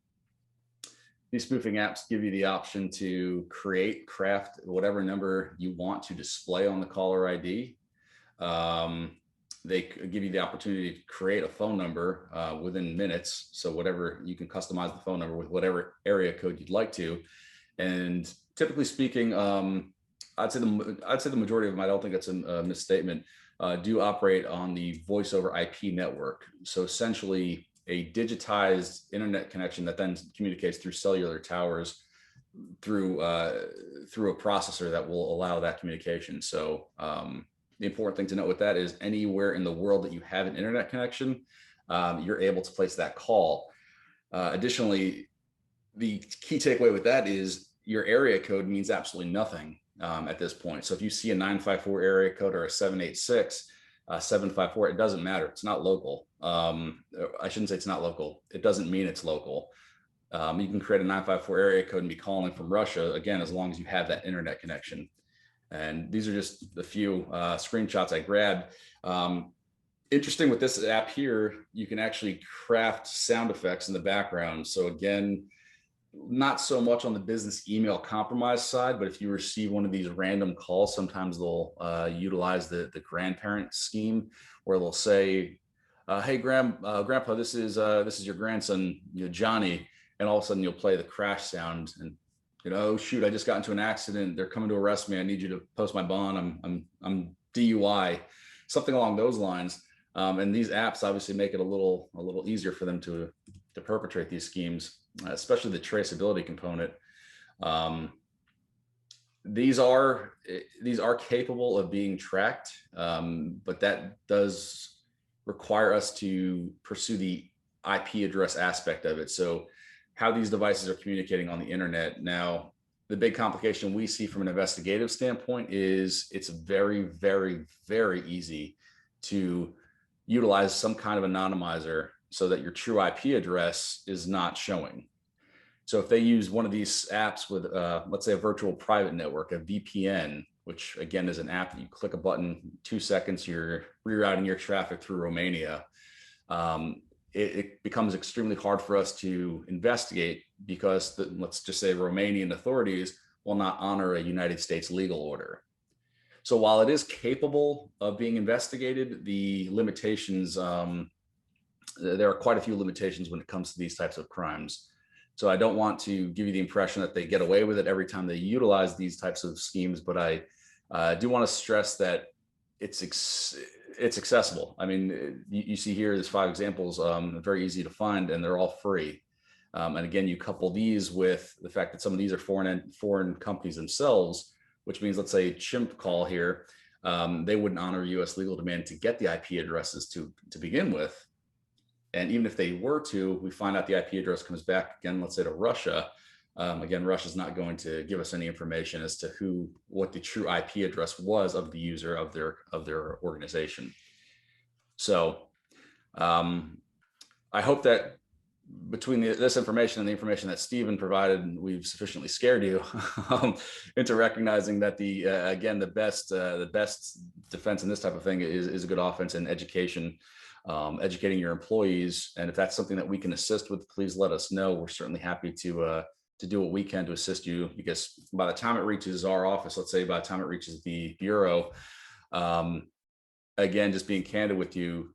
These spoofing apps give you the option to craft whatever number you want to display on the caller ID. They give you the opportunity to create a phone number within minutes. So whatever, you can customize the phone number with whatever area code you'd like to. And typically speaking, I'd say the majority of them, I don't think it's a misstatement, do operate on the voice over IP network. So essentially a digitized internet connection that then communicates through cellular towers through a processor that will allow that communication. So the important thing to note with that is anywhere in the world that you have an internet connection, you're able to place that call. Additionally, the key takeaway with that is your area code means absolutely nothing at this point. So if you see a 954 area code or a 786, 754, it doesn't matter. It's not local. I shouldn't say it's not local. It doesn't mean it's local. You can create a 954 area code and be calling from Russia, again, as long as you have that internet connection. And these are just a few screenshots I grabbed. Interesting with this app here, you can actually craft sound effects in the background. So again, not so much on the business email compromise side, but if you receive one of these random calls, sometimes they'll utilize the grandparent scheme where they'll say, hey, grandpa, this is your grandson, Johnny. And all of a sudden you'll play the crash sound and, oh shoot, I just got into an accident. They're coming to arrest me. I need you to post my bond. I'm DUI, something along those lines. And these apps obviously make it a little easier for them to perpetrate these schemes, especially the traceability component. These are capable of being tracked, but that does require us to pursue the IP address aspect of it. So how these devices are communicating on the internet. Now, the big complication we see from an investigative standpoint is it's very, very, very easy to utilize some kind of anonymizer so that your true IP address is not showing. So if they use one of these apps with, let's say, a virtual private network, a VPN, which again is an app that you click a button, 2 seconds, you're rerouting your traffic through Romania. It becomes extremely hard for us to investigate because let's just say Romanian authorities will not honor a United States legal order. So while it is capable of being investigated, the limitations, there are quite a few limitations when it comes to these types of crimes. So I don't want to give you the impression that they get away with it every time they utilize these types of schemes, but I do want to stress that it's accessible. I mean, you see here, there's 5 examples, very easy to find, and they're all free. And again, you couple these with the fact that some of these are foreign companies themselves, which means, let's say, Chimp Call here, they wouldn't honor U.S. legal demand to get the IP addresses to begin with. And even if they were to, we find out the IP address comes back again, let's say to Russia. Again, Russia's not going to give us any information as to what the true IP address was of the user of their organization. So I hope that between this information and the information that Stephen provided, we've sufficiently scared you into recognizing that again, the best defense in this type of thing is a good offense and education. Educating your employees, and if that's something that we can assist with, please let us know. We're certainly happy to do what we can to assist you, because by the time it reaches our office, let's say by the time it reaches the bureau, again, just being candid with you,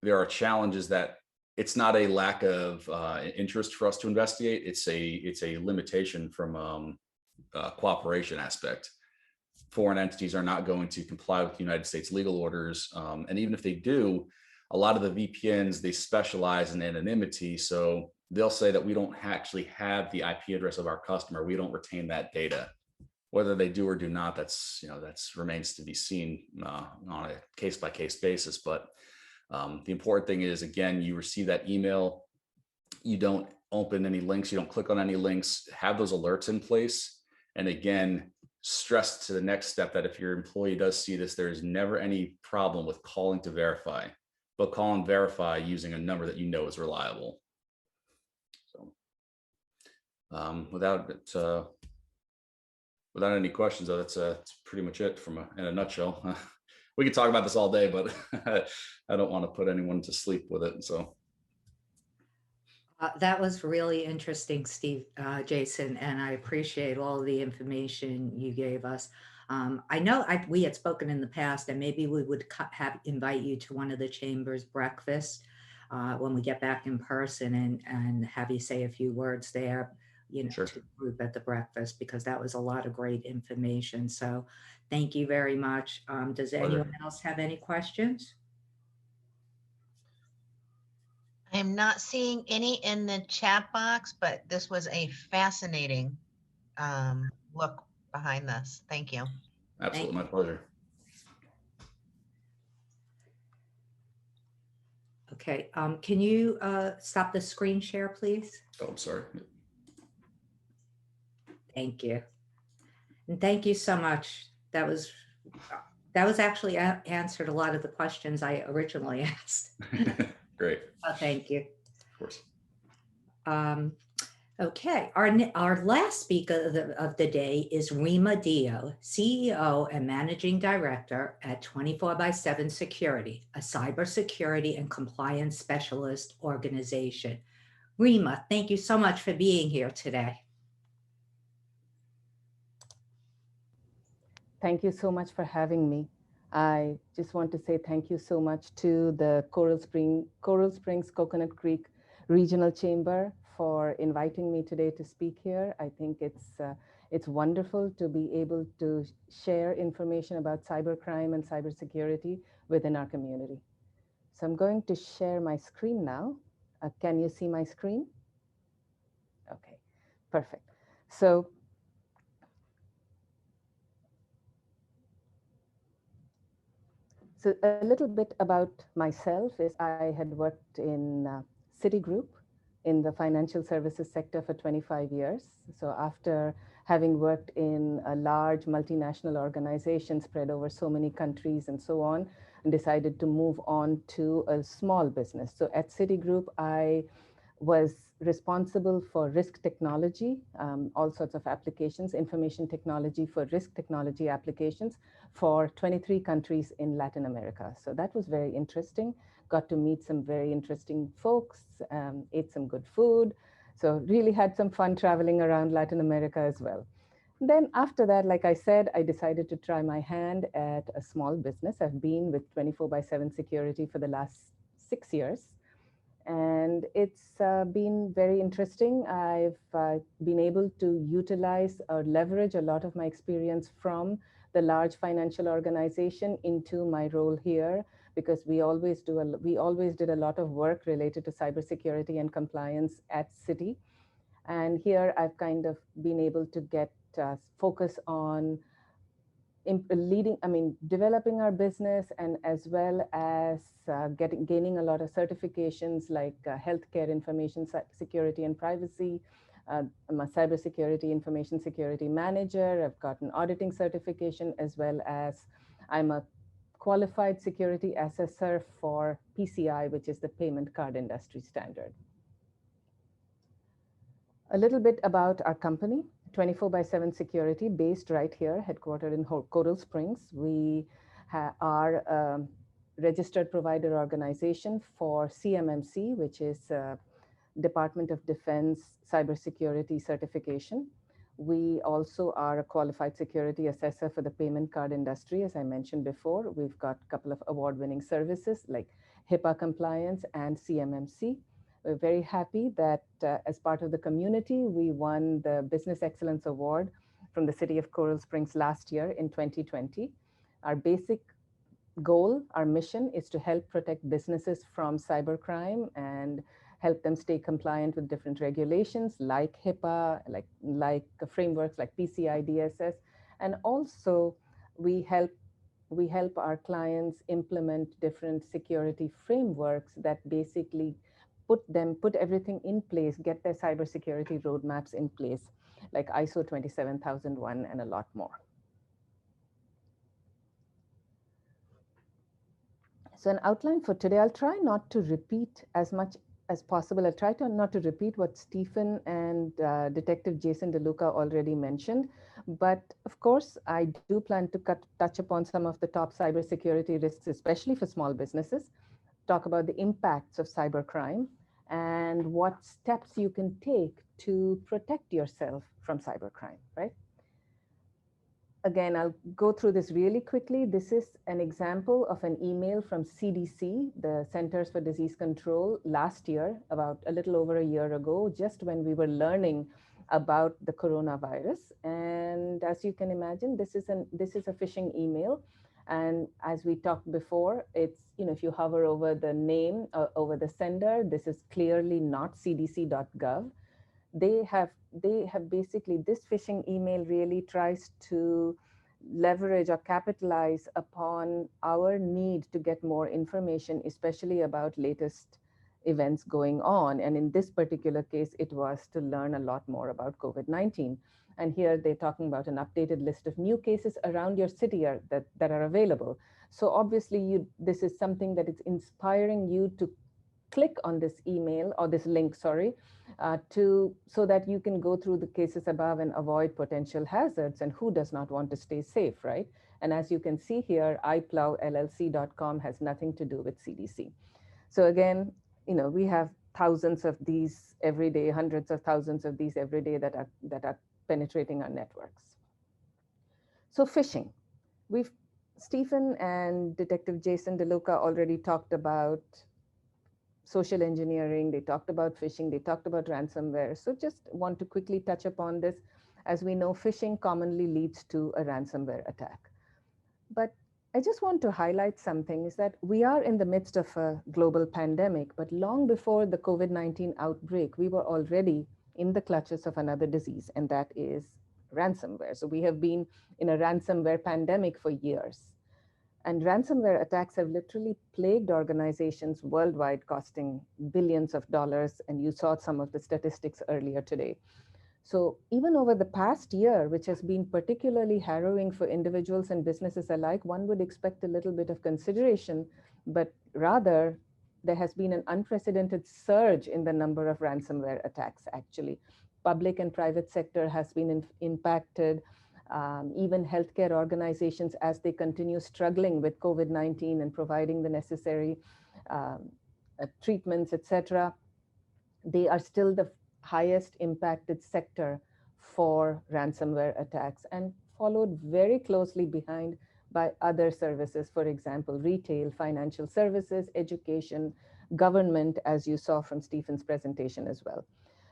there are challenges that it's not a lack of interest for us to investigate. It's a limitation from cooperation aspect. Foreign entities are not going to comply with United States legal orders, and even if they do, a lot of the VPNs, they specialize in anonymity. So they'll say that we don't actually have the IP address of our customer. We don't retain that data. Whether they do or do not, that's remains to be seen on a case-by-case basis. But the important thing is, again, you receive that email, you don't open any links, you don't click on any links, have those alerts in place. And again, stress to the next step that if your employee does see this, there is never any problem with calling to verify. But call and verify using a number that you know is reliable. So without any questions, though, that's pretty much it in a nutshell. We could talk about this all day, but I don't want to put anyone to sleep with it. So that was really interesting, Jason, and I appreciate all the information you gave us. I know we had spoken in the past, and maybe we would invite you to one of the chambers breakfast when we get back in person, and have you say a few words there, sure, to the group at the breakfast, because that was a lot of great information. So thank you very much. Does anyone else have any questions? I'm not seeing any in the chat box, but this was a fascinating look behind this. Thank you. Absolutely, my pleasure. Okay, can you stop the screen share, please? Oh, I'm sorry. Thank you. And thank you so much. That was actually answered a lot of the questions I originally asked. Great. Thank you. Of course. Okay, our last speaker of the day is Rima Dio, CEO and Managing Director at 24/7 Security, a cybersecurity and compliance specialist organization. Rima, thank you so much for being here today. Thank you so much for having me. I just want to say thank you so much to the Coral Springs Coconut Creek Regional Chamber for inviting me today to speak here. I think it's wonderful to be able to share information about cybercrime and cybersecurity within our community. So I'm going to share my screen now. Can you see my screen? Okay, perfect. So a little bit about myself is I had worked in Citigroup in the financial services sector for 25 years. So after having worked in a large multinational organization spread over so many countries and so on, and decided to move on to a small business. So at Citigroup, I was responsible for risk technology, all sorts of applications, information technology for risk technology applications for 23 countries in Latin America. So that was very interesting. Got to meet some very interesting folks, ate some good food. So really had some fun traveling around Latin America as well. Then after that, like I said, I decided to try my hand at a small business. I've been with 24/7 security for the last 6 years. And it's been very interesting. I've been able to utilize or leverage a lot of my experience from the large financial organization into my role here, because we always did a lot of work related to cybersecurity and compliance at Citi. And here I've kind of been able to get focus on developing our business, and as well as gaining a lot of certifications like healthcare information security and privacy. I'm a cybersecurity information security manager. I've got an auditing certification, as well as I'm a qualified security assessor for PCI, which is the payment card industry standard. A little bit about our company. 24/7 security, based right here, headquartered in Coral Springs. We are a registered provider organization for CMMC, which is Department of Defense cybersecurity certification. We also are a qualified security assessor for the payment card industry. As I mentioned before, we've got a couple of award-winning services like HIPAA compliance and CMMC. We're very happy that as part of the community, we won the Business Excellence Award from the City of Coral Springs last year in 2020. Our basic goal, our mission, is to help protect businesses from cybercrime and help them stay compliant with different regulations like HIPAA, like frameworks like PCI DSS. And also we help our clients implement different security frameworks that basically put everything in place, get their cybersecurity roadmaps in place, like ISO 27001 and a lot more. So an outline for today, I'll try not to repeat as much as possible. I'll try not to repeat what Stephen and Detective Jason DeLuca already mentioned. But of course, I do plan to touch upon some of the top cybersecurity risks, especially for small businesses, talk about the impacts of cybercrime, and what steps you can take to protect yourself from cybercrime, right? Again, I'll go through this really quickly. This is an example of an email from CDC, the Centers for Disease Control, last year, about a little over a year ago, just when we were learning about the coronavirus. And as you can imagine, this is a phishing email. And as we talked before, it's, if you hover over the name, over the sender, this is clearly not cdc.gov. They have basically, this phishing email really tries to leverage or capitalize upon our need to get more information, especially about latest events going on. And in this particular case, it was to learn a lot more about COVID-19. And here they're talking about an updated list of new cases around your city that are available. So obviously this is something that is inspiring you to click on this email, or this link, sorry, so that you can go through the cases above and avoid potential hazards. And who does not want to stay safe, right? And as you can see here, iplowllc.com has nothing to do with CDC. So again, we have thousands of these every day, hundreds of thousands of these every day that are penetrating our networks. So phishing, Stephen and Detective Jason DeLuca already talked about social engineering, they talked about phishing, they talked about ransomware. So just want to quickly touch upon this. As we know, phishing commonly leads to a ransomware attack. But I just want to highlight something, is that we are in the midst of a global pandemic, but long before the COVID-19 outbreak, we were already in the clutches of another disease, and that is ransomware. So we have been in a ransomware pandemic for years. And ransomware attacks have literally plagued organizations worldwide, costing billions of dollars. And you saw some of the statistics earlier today. So even over the past year, which has been particularly harrowing for individuals and businesses alike, one would expect a little bit of consideration, but rather there has been an unprecedented surge in the number of ransomware attacks, actually. Public and private sector has been impacted. Even healthcare organizations, as they continue struggling with COVID-19 and providing the necessary um, treatments, etc., they are still the highest impacted sector for ransomware attacks, and followed very closely behind by other services, for example, retail, financial services, education, government, as you saw from Stephen's presentation as well.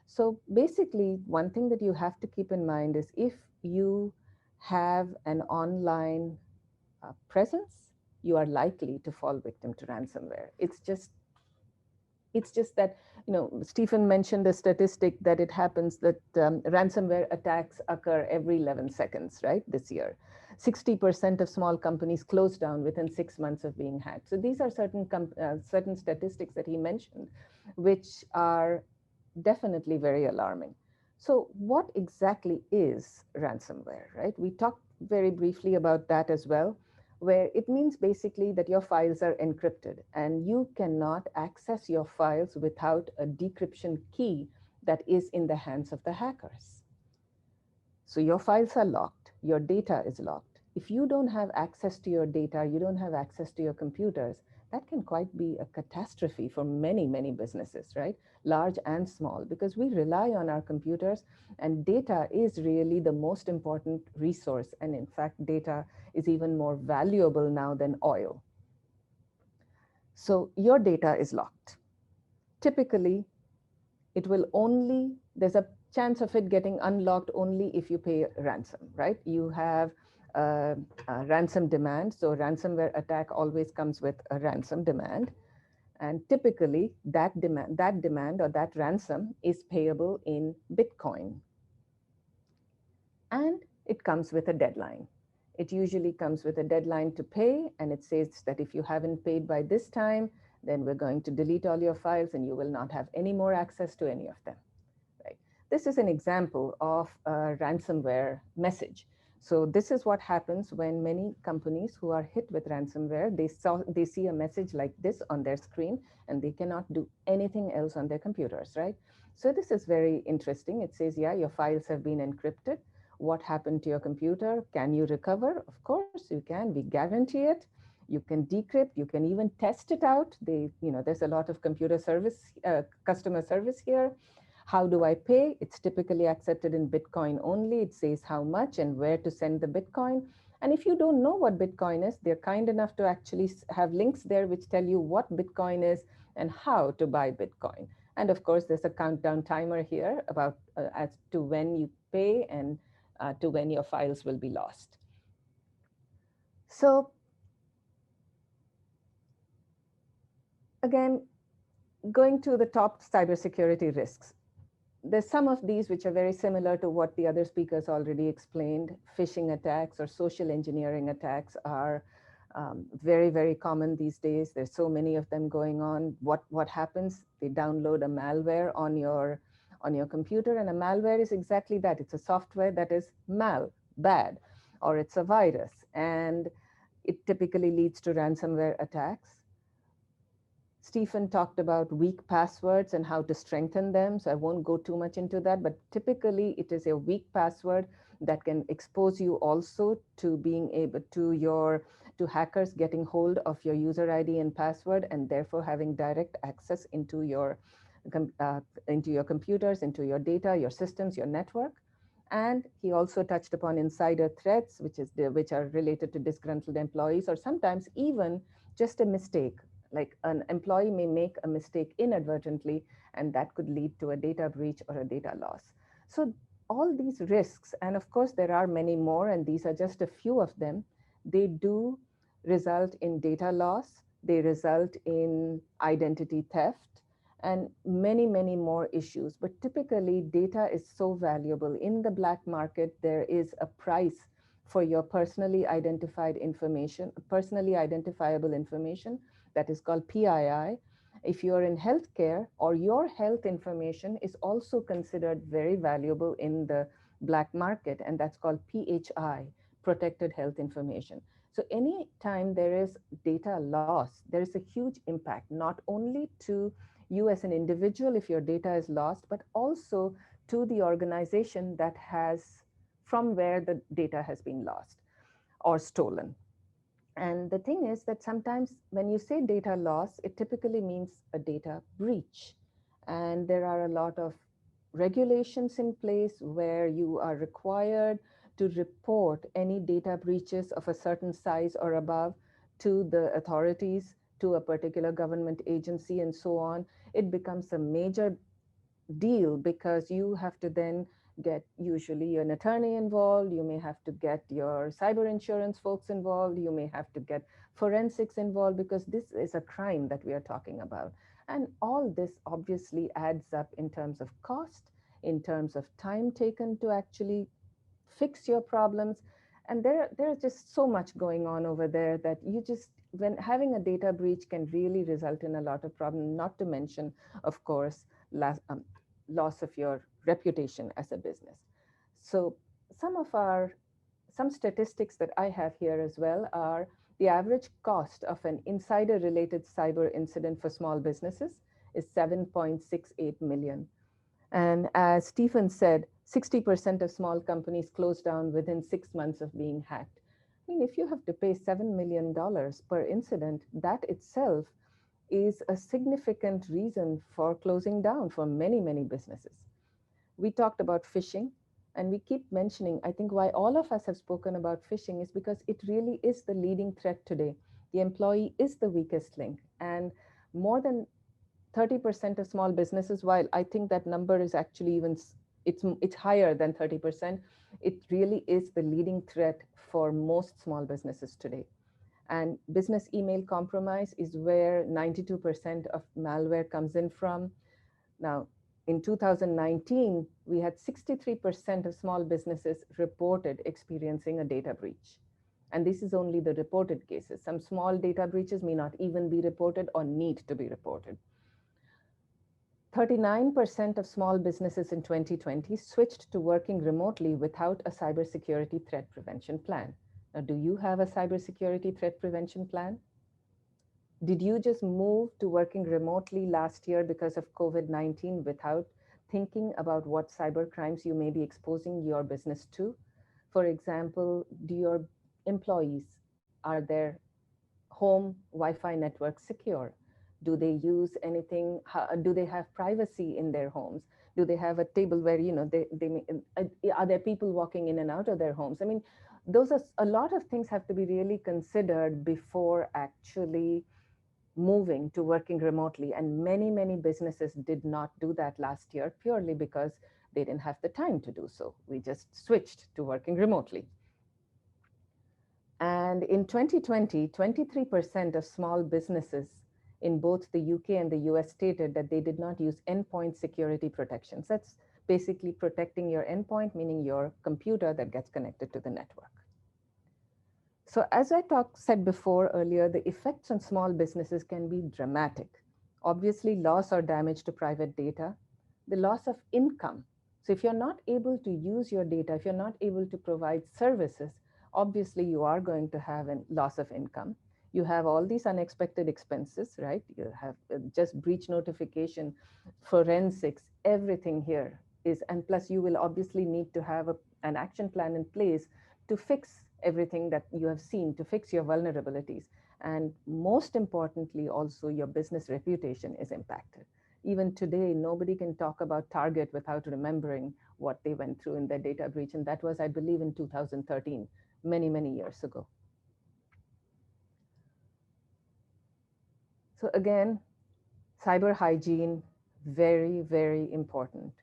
So basically, one thing that you have to keep in mind is if you have an online presence, you are likely to fall victim to ransomware. It's just that, Stephen mentioned a statistic that it happens that ransomware attacks occur every 11 seconds, right, this year. 60% of small companies close down within 6 months of being hacked. So these are certain statistics that he mentioned, which are definitely very alarming. So what exactly is ransomware, right? We talked very briefly about that as well, where it means basically that your files are encrypted and you cannot access your files without a decryption key that is in the hands of the hackers. So your files are locked, your data is locked. If you don't have access to your data, you don't have access to your computers, that can quite be a catastrophe for many, many businesses, right? Large and small, because we rely on our computers and data is really the most important resource. And in fact, data is even more valuable now than oil. So your data is locked. Typically, it will only, there's a chance of it getting unlocked only if you pay ransom, right? You have a ransom demand. So ransomware attack always comes with a ransom demand. And typically that demand or that ransom is payable in Bitcoin. And it comes with a deadline. It usually comes with a deadline to pay, and it says that if you haven't paid by this time, then we're going to delete all your files and you will not have any more access to any of them. Right? This is an example of a ransomware message. So this is what happens when many companies who are hit with ransomware, they see a message like this on their screen and they cannot do anything else on their computers, right? So this is very interesting. It says, yeah, your files have been encrypted. What happened to your computer? Can you recover? Of course you can. We guarantee it. You can decrypt. You can even test it out. There's a lot of customer service here. How do I pay? It's typically accepted in Bitcoin only. It says how much and where to send the Bitcoin. And if you don't know what Bitcoin is, they're kind enough to actually have links there which tell you what Bitcoin is and how to buy Bitcoin. And of course, there's a countdown timer here about as to when you pay and to when your files will be lost. So again, going to the top cybersecurity risks. There's some of these which are very similar to what the other speakers already explained. Phishing attacks or social engineering attacks are very, very common these days. There's so many of them going on. What happens? They download a malware on your computer, and a malware is exactly that. It's a software that is bad, or it's a virus, and it typically leads to ransomware attacks. Stephen talked about weak passwords and how to strengthen them. So I won't go too much into that, but typically it is a weak password that can expose you also to being able to hackers getting hold of your user ID and password, and therefore having direct access into your computers, into your data, your systems, your network. And he also touched upon insider threats, which are related to disgruntled employees, or sometimes even just a mistake. Like an employee may make a mistake inadvertently, and that could lead to a data breach or a data loss. So all these risks, and of course there are many more, and these are just a few of them, they do result in data loss, they result in identity theft, and many, many more issues. But typically data is so valuable. In the black market, there is a price for your personally identifiable information, that is called PII. If you're in healthcare, or your health information is also considered very valuable in the black market, and that's called PHI, protected health information. So anytime there is data loss, there is a huge impact, not only to you as an individual if your data is lost, but also to the organization that has, from where the data has been lost or stolen. And the thing is that sometimes when you say data loss, it typically means a data breach. And there are a lot of regulations in place where you are required to report any data breaches of a certain size or above to the authorities, to a particular government agency, and so on. It becomes a major deal because you have to then get usually an attorney involved, you may have to get your cyber insurance folks involved, you may have to get forensics involved, because this is a crime that we are talking about. And all this obviously adds up in terms of cost, in terms of time taken to actually fix your problems. And there's just so much going on over there that you just, when having a data breach can really result in a lot of problems, not to mention, of course, loss of your reputation as a business. So some statistics that I have here as well are the average cost of an insider related cyber incident for small businesses is 7.68 million. And as Stephen said, 60% of small companies close down within 6 months of being hacked. I mean, if you have to pay $7 million per incident, that itself is a significant reason for closing down for many, many businesses. We talked about phishing, and we keep mentioning, I think why all of us have spoken about phishing is because it really is the leading threat today. The employee is the weakest link, and more than 30% of small businesses, while I think that number is actually even, it's higher than 30%, it really is the leading threat for most small businesses today. And business email compromise is where 92% of malware comes in from. Now, in 2019, we had 63% of small businesses reported experiencing a data breach. And this is only the reported cases. Some small data breaches may not even be reported or need to be reported. 39% of small businesses in 2020 switched to working remotely without a cybersecurity threat prevention plan. Now, do you have a cybersecurity threat prevention plan? Did you just move to working remotely last year because of COVID-19 without thinking about what cyber crimes you may be exposing your business to? For example, do your employees, are their home Wi-Fi networks secure? Do they use anything? Do they have privacy in their homes? Do they have a table where, you know, are there people walking in and out of their homes? I mean, those are a lot of things have to be really considered before actually moving to working remotely. And many, many businesses did not do that last year purely because they didn't have the time to do so. We just switched to working remotely. And in 2020, 23% of small businesses in both the UK and the US stated that they did not use endpoint security protections. That's basically protecting your endpoint, meaning your computer that gets connected to the network. So as I said before earlier, the effects on small businesses can be dramatic. Obviously, loss or damage to private data, the loss of income. So if you're not able to use your data, if you're not able to provide services, obviously you are going to have a loss of income. You have all these unexpected expenses, right? You have just breach notification, forensics, everything here is, and plus you will obviously need to have an action plan in place to fix everything that you have seen, to fix your vulnerabilities. And most importantly, also your business reputation is impacted. Even today, nobody can talk about Target without remembering what they went through in their data breach. And that was, I believe, in 2013, many, many years ago. So again, cyber hygiene, very, very important.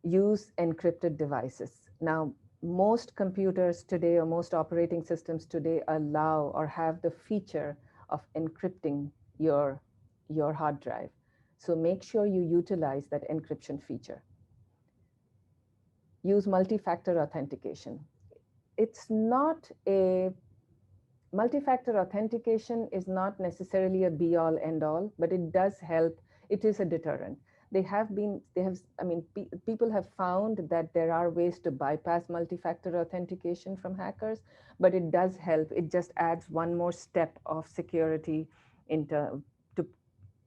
Use encrypted devices. Now, most computers today or most operating systems today allow or have the feature of encrypting your hard drive. So make sure you utilize that encryption feature. Use multi-factor authentication. It's not a multi-factor authentication is not necessarily a be-all end-all, but it does help. It is a deterrent. People have found that there are ways to bypass multi-factor authentication from hackers, but it does help. It just adds one more step of security into to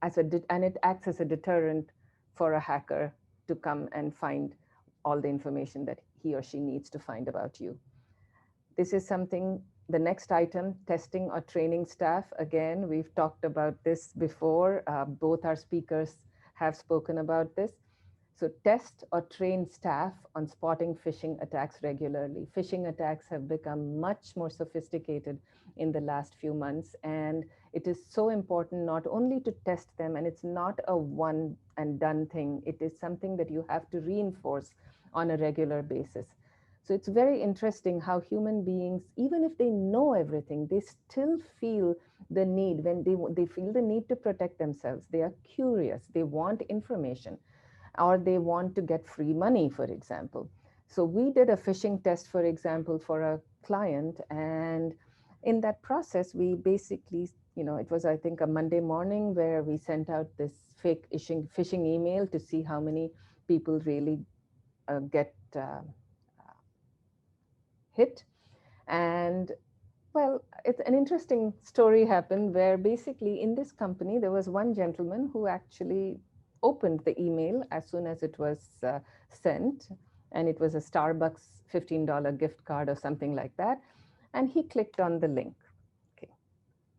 and it acts as a deterrent for a hacker to come and find all the information that he or she needs to find about you. This is something, the next item, testing or training staff. Again, we've talked about this before. Both our speakers have spoken about this. So test or train staff on spotting phishing attacks regularly. Phishing attacks have become much more sophisticated in the last few months, and it is so important not only to test them, and it's not a one and done thing. It is something that you have to reinforce on a regular basis. So it's very interesting how human beings, even if they know everything, they still feel the need, when they feel the need to protect themselves. They are curious, they want information, or they want to get free money, for example. So we did a phishing test, for example, for a client. And in that process, we basically, it was, I think, a Monday morning where we sent out this fake phishing email to see how many people really get hit. And well, it's an interesting story happened where basically in this company, there was one gentleman who actually opened the email as soon as it was sent, and it was a Starbucks $15 gift card or something like that. And he clicked on the link. Okay,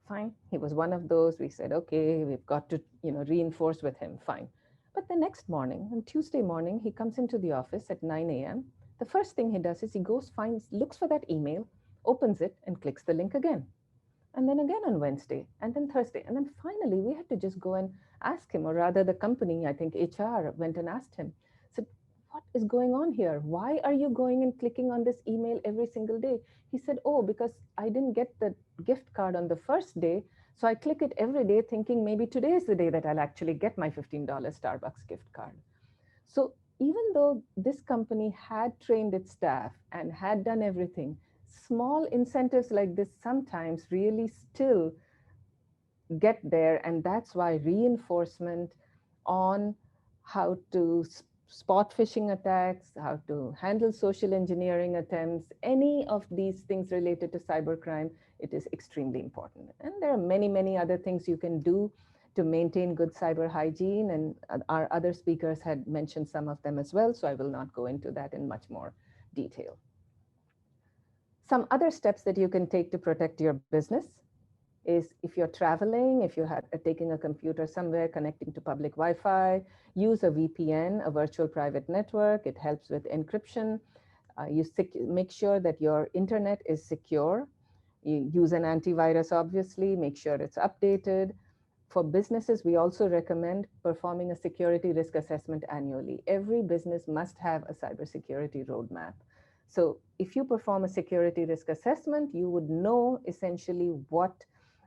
fine. He was one of those. We said, okay, we've got to, reinforce with him. Fine. But the next morning, on Tuesday morning, he comes into the office at 9 a.m. The first thing he does is he goes, looks for that email, opens it, and clicks the link again. And then again on Wednesday, and then Thursday. And then finally, we had to just go and ask him, or rather the company, I think HR, went and asked him, said, what is going on here? Why are you going and clicking on this email every single day? He said, oh, because I didn't get the gift card on the first day. So I click it every day thinking maybe today is the day that I'll actually get my $15 Starbucks gift card. So even though this company had trained its staff and had done everything, small incentives like this sometimes really still get there. And that's why reinforcement on how to spot phishing attacks, how to handle social engineering attempts, any of these things related to cybercrime, it is extremely important. And there are many, many other things you can do to maintain good cyber hygiene. And our other speakers had mentioned some of them as well. So I will not go into that in much more detail. Some other steps that you can take to protect your business is if you're traveling, if you're taking a computer somewhere, connecting to public Wi-Fi, use a VPN, a virtual private network. It helps with encryption. Make sure that your internet is secure. You use an antivirus, obviously, make sure it's updated. For businesses, we also recommend performing a security risk assessment annually. Every business must have a cybersecurity roadmap. So if you perform a security risk assessment, you would know essentially what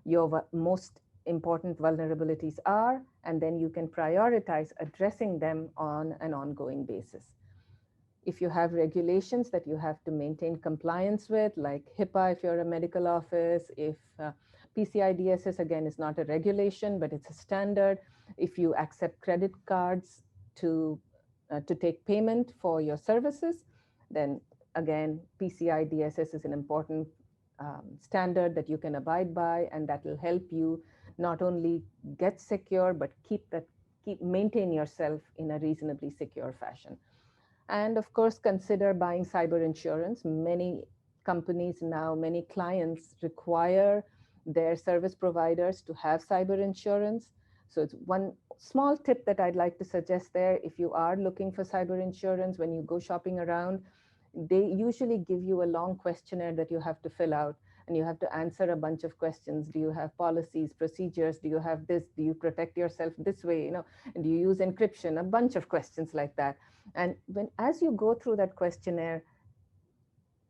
your most important vulnerabilities are, and then you can prioritize addressing them on an ongoing basis. If you have regulations that you have to maintain compliance with, like HIPAA if you're a medical office, if PCI DSS, again, is not a regulation, but it's a standard. If you accept credit cards to take payment for your services, then again, PCI DSS is an important standard that you can abide by, and that will help you not only get secure, but maintain yourself in a reasonably secure fashion. And of course, consider buying cyber insurance. Many companies now, many clients require their service providers to have cyber insurance. So it's one small tip that I'd like to suggest there. If you are looking for cyber insurance, when you go shopping around, they usually give you a long questionnaire that you have to fill out, and you have to answer a bunch of questions. Do you have policies, procedures? Do you have this? Do you protect yourself this way? And do you use encryption? A bunch of questions like that. And as you go through that questionnaire,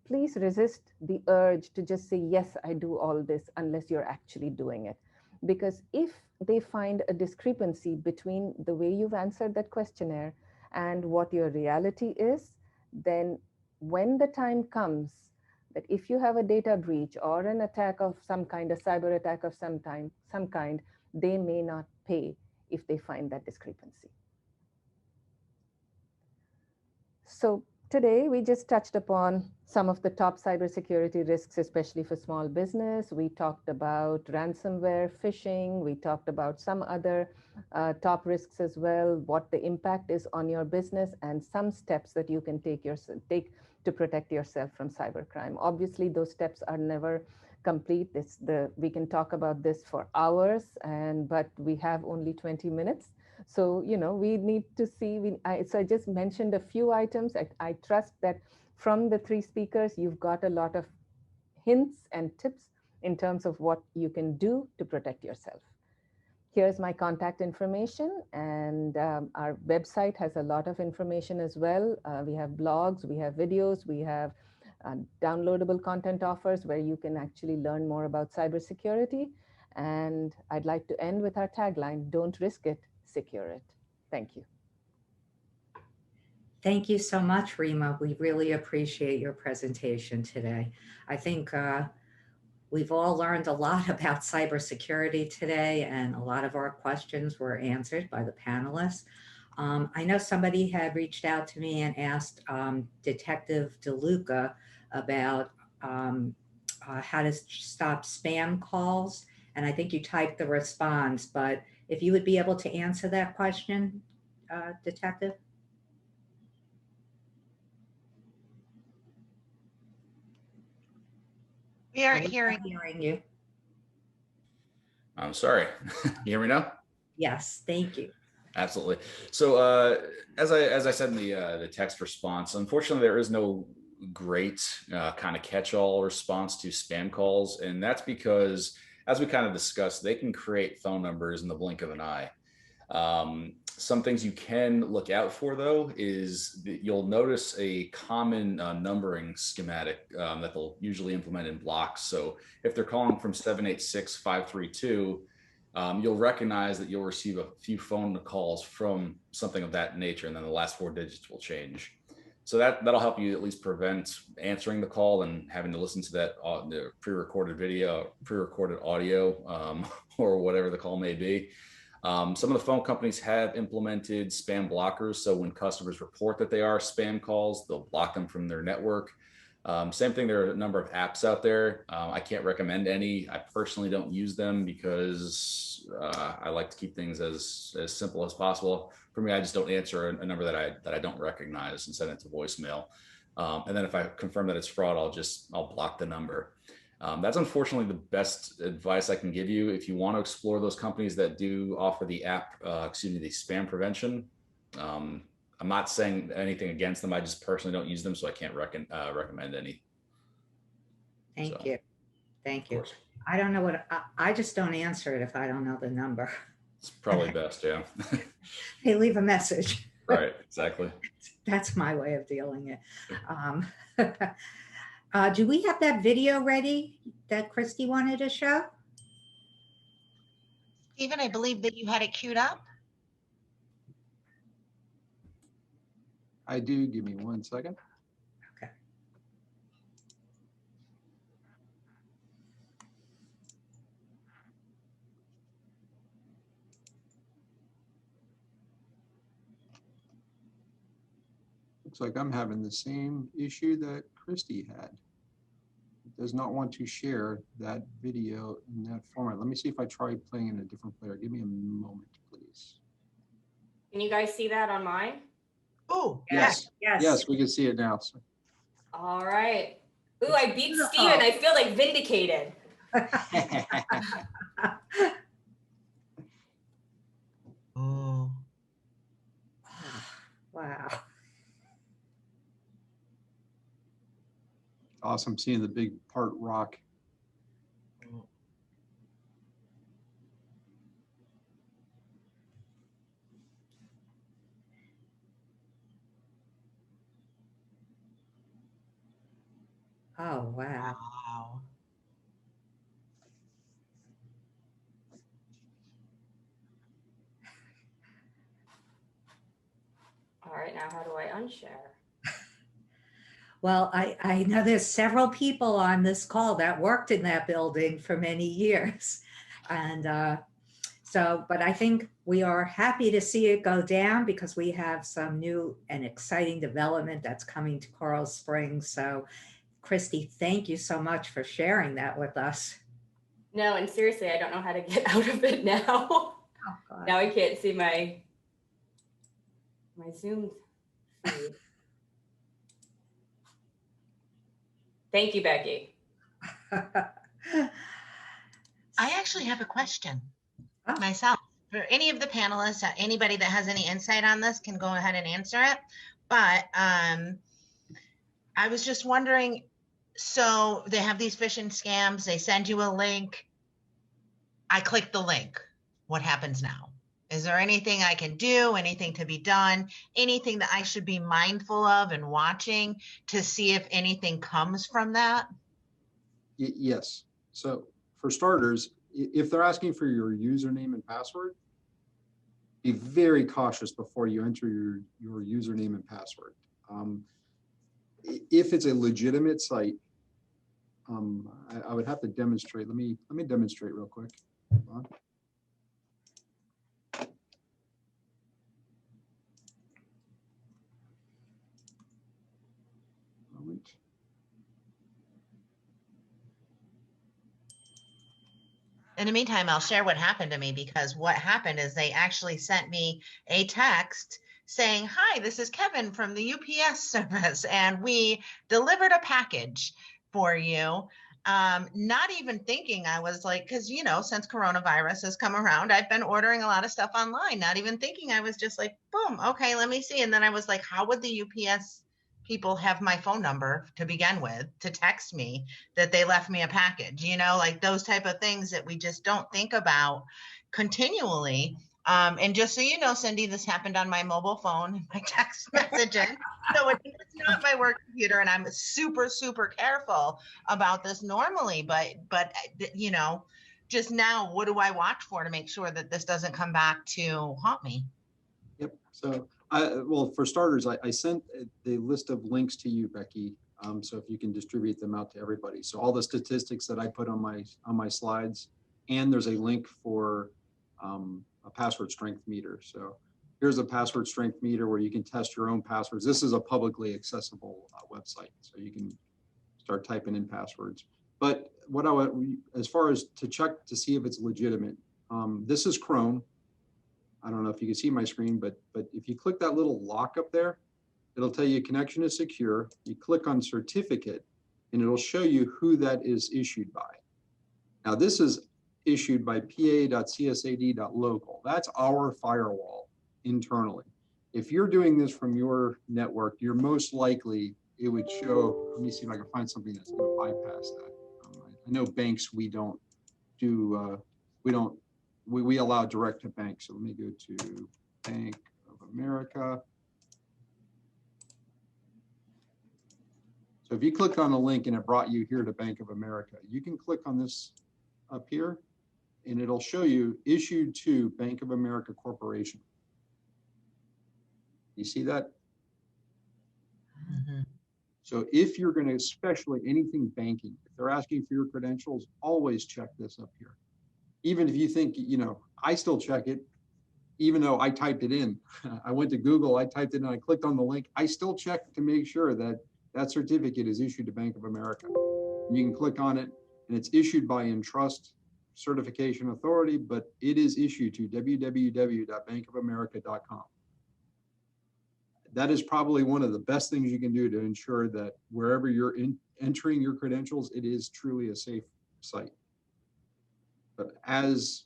please resist the urge to just say, yes, I do all this, unless you're actually doing it. Because if they find a discrepancy between the way you've answered that questionnaire and what your reality is, then when the time comes that if you have a data breach or an attack of some kind, a cyber attack of some kind, they may not pay if they find that discrepancy. So today we just touched upon some of the top cybersecurity risks, especially for small business. We talked about ransomware, phishing. We talked about some other top risks as well, what the impact is on your business, and some steps that you can take to protect yourself from cybercrime. Obviously, those steps are never complete. We can talk about this for hours, but we have only 20 minutes. So, we need to see, so I just mentioned a few items. I trust that from the three speakers, you've got a lot of hints and tips in terms of what you can do to protect yourself. Here's my contact information, and our website has a lot of information as well. We have blogs, we have videos, we have downloadable content offers where you can actually learn more about cybersecurity. And I'd like to end with our tagline, don't risk it, secure it. Thank you. Thank you so much, Rima. We really appreciate your presentation today. I think we've all learned a lot about cybersecurity today, and a lot of our questions were answered by the panelists. I know somebody had reached out to me and asked Detective DeLuca about how to stop spam calls. And I think you typed the response, but if you would be able to answer that question, Detective? We aren't hearing you. I'm sorry. You hear me now? Yes, thank you. Absolutely. So as I said in the text response, unfortunately, there is no great kind of catch-all response to spam calls. And that's because, as we kind of discussed, they can create phone numbers in the blink of an eye. Some things you can look out for, though, is that you'll notice a common numbering schematic that they'll usually implement in blocks. So if they're calling from 786-532, you'll recognize that you'll receive a few phone calls from something of that nature, and then the last four digits will change. So that'll help you at least prevent answering the call and having to listen to that the pre-recorded video, pre-recorded audio, or whatever the call may be. Some of the phone companies have implemented spam blockers. So when customers report that they are spam calls, they'll block them from their network. Same thing, there are a number of apps out there. I can't recommend any. I personally don't use them because I like to keep things as simple as possible. For me, I just don't answer a number that I don't recognize and send it to voicemail. And then if I confirm that it's fraud, I'll block the number. That's unfortunately the best advice I can give you. If you want to explore those companies that do offer the the spam prevention, I'm not saying anything against them. I just personally don't use them, so I can't recommend any. Thank you. Thank you. I don't know I just don't answer it if I don't know the number. It's probably best, yeah. Hey, leave a message. Right, exactly. That's my way of dealing it. Do we have that video ready that Christy wanted to show? Stephen, I believe that you had it queued up. I do. Give me 1 second. Okay. Looks like I'm having the same issue that Christy had. It does not want to share that video in that format. Let me see if I try playing in a different player. Give me a moment, please. Can you guys see that on mine? Oh, Yes. Yes, we can see it now. So. All right. Ooh, I beat Steven. I feel like vindicated. Oh. Wow. Awesome seeing the big part rock. Oh, wow. Wow. All right, now how do I unshare? Well, I know there's several people on this call that worked in that building for many years. And but I think we are happy to see it go down because we have some new and exciting development that's coming to Coral Springs. So, Christy, thank you so much for sharing that with us. No, and seriously, I don't know how to get out of it now. Oh, God. Now I can't see my Zoom feed. Thank you, Becky. I actually have a question Oh. myself. For any of the panelists, anybody that has any insight on this can go ahead and answer it. But I was just wondering, so they have these phishing scams, they send you a link. I click the link. What happens now? Is there anything I can do, anything to be done, anything that I should be mindful of and watching to see if anything comes from that? Yes. So for starters, if they're asking for your username and password, be very cautious before you enter your username and password. If it's a legitimate site, I would have to demonstrate. Let me demonstrate real quick. Hold on. Moment. In the meantime, I'll share what happened to me, because what happened is they actually sent me a text saying, "Hi, this is Kevin from the UPS service, and we delivered a package for you." Not even thinking, I was like, because, you know, since coronavirus has come around, I've been ordering a lot of stuff online, not even thinking. I was just like, boom, okay, let me see. And then I was like, how would the UPS people have my phone number to begin with to text me that they left me a package, you know, like those type of things that we just don't think about continually. And just so you know, Cindy, this happened on my mobile phone and my text messaging. So it's not my work computer, and I'm super, super careful about this normally, but you know, just now, what do I watch for to make sure that this doesn't come back to haunt me? Yep. So well, for starters, I sent the list of links to you, Becky. So if you can distribute them out to everybody. So all the statistics that I put on my slides, and there's a link for a password strength meter. So here's a password strength meter where you can test your own passwords. This is a publicly accessible website, so you can start typing in passwords. But what I would, as far as to check to see if it's legitimate, this is Chrome. I don't know if you can see my screen, but if you click that little lock up there, it'll tell you connection is secure. You click on certificate, and it'll show you who that is issued by. Now, this is issued by pa.csad.local. That's our firewall internally. If you're doing this from your network, you're most likely, it would show, let me see if I can find something that's going to bypass that. I know banks, we don't do, we allow direct to bank. So let me go to Bank of America. So if you clicked on a link and it brought you here to Bank of America, you can click on this up here and it'll show you issued to Bank of America Corporation. You see that? Mm-hmm. So if you're going to, especially anything banking, if they're asking for your credentials, always check this up here. Even if you think, you know, I still check it, even though I typed it in. I went to Google, I typed it in, I clicked on the link. I still check to make sure that that certificate is issued to Bank of America. And you can click on it, and it's issued by Entrust Certification Authority, but it is issued to www.bankofamerica.com. That is probably one of the best things you can do to ensure that wherever you're entering your credentials, it is truly a safe site. But as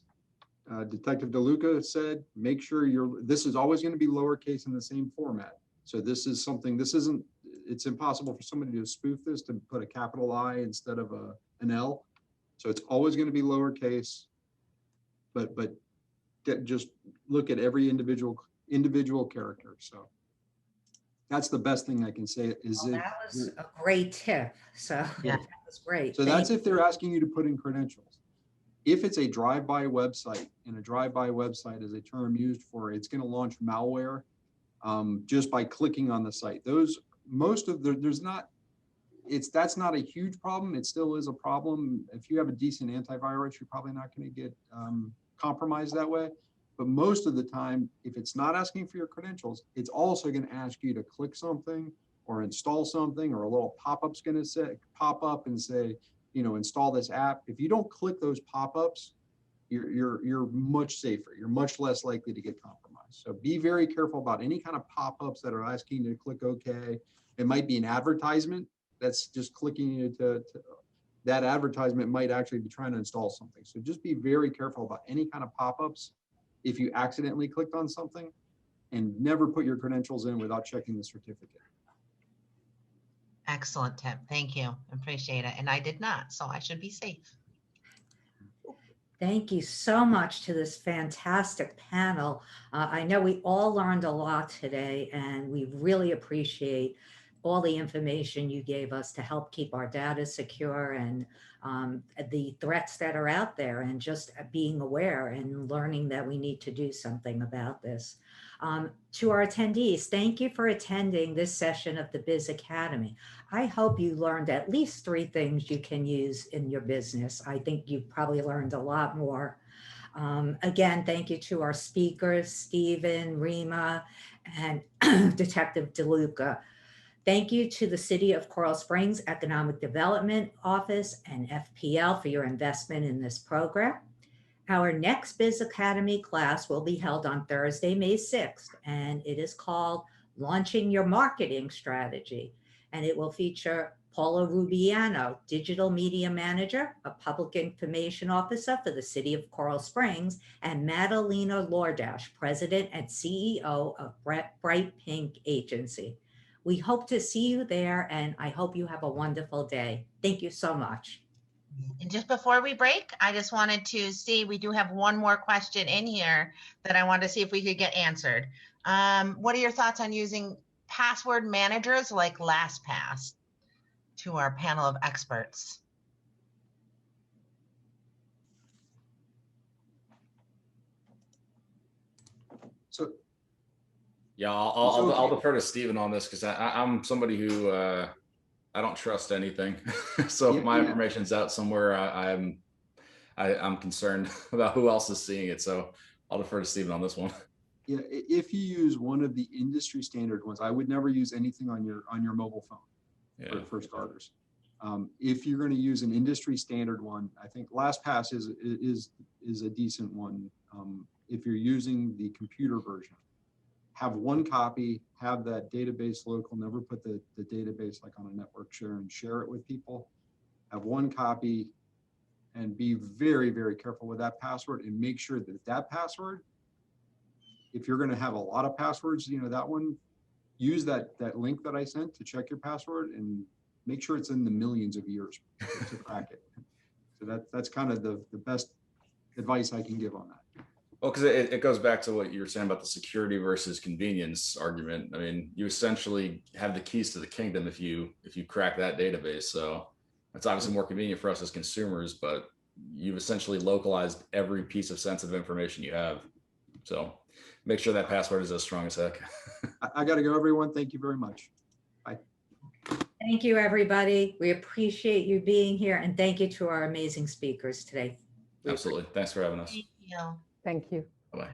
Detective DeLuca said, make sure this is always going to be lowercase in the same format. So this is something, it's impossible for somebody to spoof this, to put a capital I instead of an L. So it's always going to be lowercase, but just look at every individual character. So that's the best thing I can say is that was a great tip. So Yeah. that was great. So that's if they're asking you to put in credentials. If it's a drive-by website, and a drive-by website is a term used for, it's going to launch malware just by clicking on the site. There's not that's not a huge problem. It still is a problem. If you have a decent antivirus, you're probably not going to get compromised that way. But most of the time, if it's not asking for your credentials, it's also going to ask you to click something or install something, or a little pop-up's going to pop up and say, install this app. If you don't click those pop-ups, you're much safer. You're much less likely to get compromised. So be very careful about any kind of pop-ups that are asking you to click OK. It might be an advertisement that's just clicking you to that advertisement might actually be trying to install something. So just be very careful about any kind of pop-ups if you accidentally clicked on something, and never put your credentials in without checking the certificate. Excellent tip. Thank you. Appreciate it. And I did not, so I should be safe. Thank you so much to this fantastic panel. I know we all learned a lot today, and we really appreciate all the information you gave us to help keep our data secure, and the threats that are out there, and just being aware and learning that we need to do something about this. To our attendees, thank you for attending this session of the Biz Academy. I hope you learned at least 3 things you can use in your business. I think you probably learned a lot more. Again, thank you to our speakers, Stephen, Rima, and Detective DeLuca. Thank you to the City of Coral Springs Economic Development Office and FPL for your investment in this program. Our next Biz Academy class will be held on Thursday, May 6th, and it is called Launching Your Marketing Strategy. And it will feature Paula Rubiano, Digital Media Manager, a Public Information Officer for the City of Coral Springs, and Madalena Lordash, President and CEO of Bright Pink Agency. We hope to see you there, and I hope you have a wonderful day. Thank you so much. And just before we break, I just wanted to see, we do have one more question in here that I wanted to see if we could get answered. What are your thoughts on using password managers like LastPass? To our panel of experts. So, yeah, I'll defer to Stephen on this, because I'm somebody who I don't trust anything. So if my information's out somewhere, I'm concerned about who else is seeing it. So I'll defer to Stephen on this one. Yeah, if you use one of the industry standard ones, I would never use anything on your mobile phone for starters. If you're going to use an industry standard one, I think LastPass is a decent one. If you're using the computer version, have one copy, have that database local, never put the database like on a network share and share it with people. Have one copy, and be very, very careful with that password, and make sure that password, if you're going to have a lot of passwords, that one, use that link that I sent to check your password, and make sure it's in the millions of years to crack it. So that's kind of the best advice I can give on that. Well, because it goes back to what you were saying about the security versus convenience argument. I mean, you essentially have the keys to the kingdom if you crack that database. So it's obviously more convenient for us as consumers, but you've essentially localized every piece of sensitive information you have. So make sure that password is as strong as heck. I got to go, everyone. Thank you very much. Bye. Thank you, everybody. We appreciate you being here, and thank you to our amazing speakers today. Absolutely. Thanks for having us. Thank you. Thank you.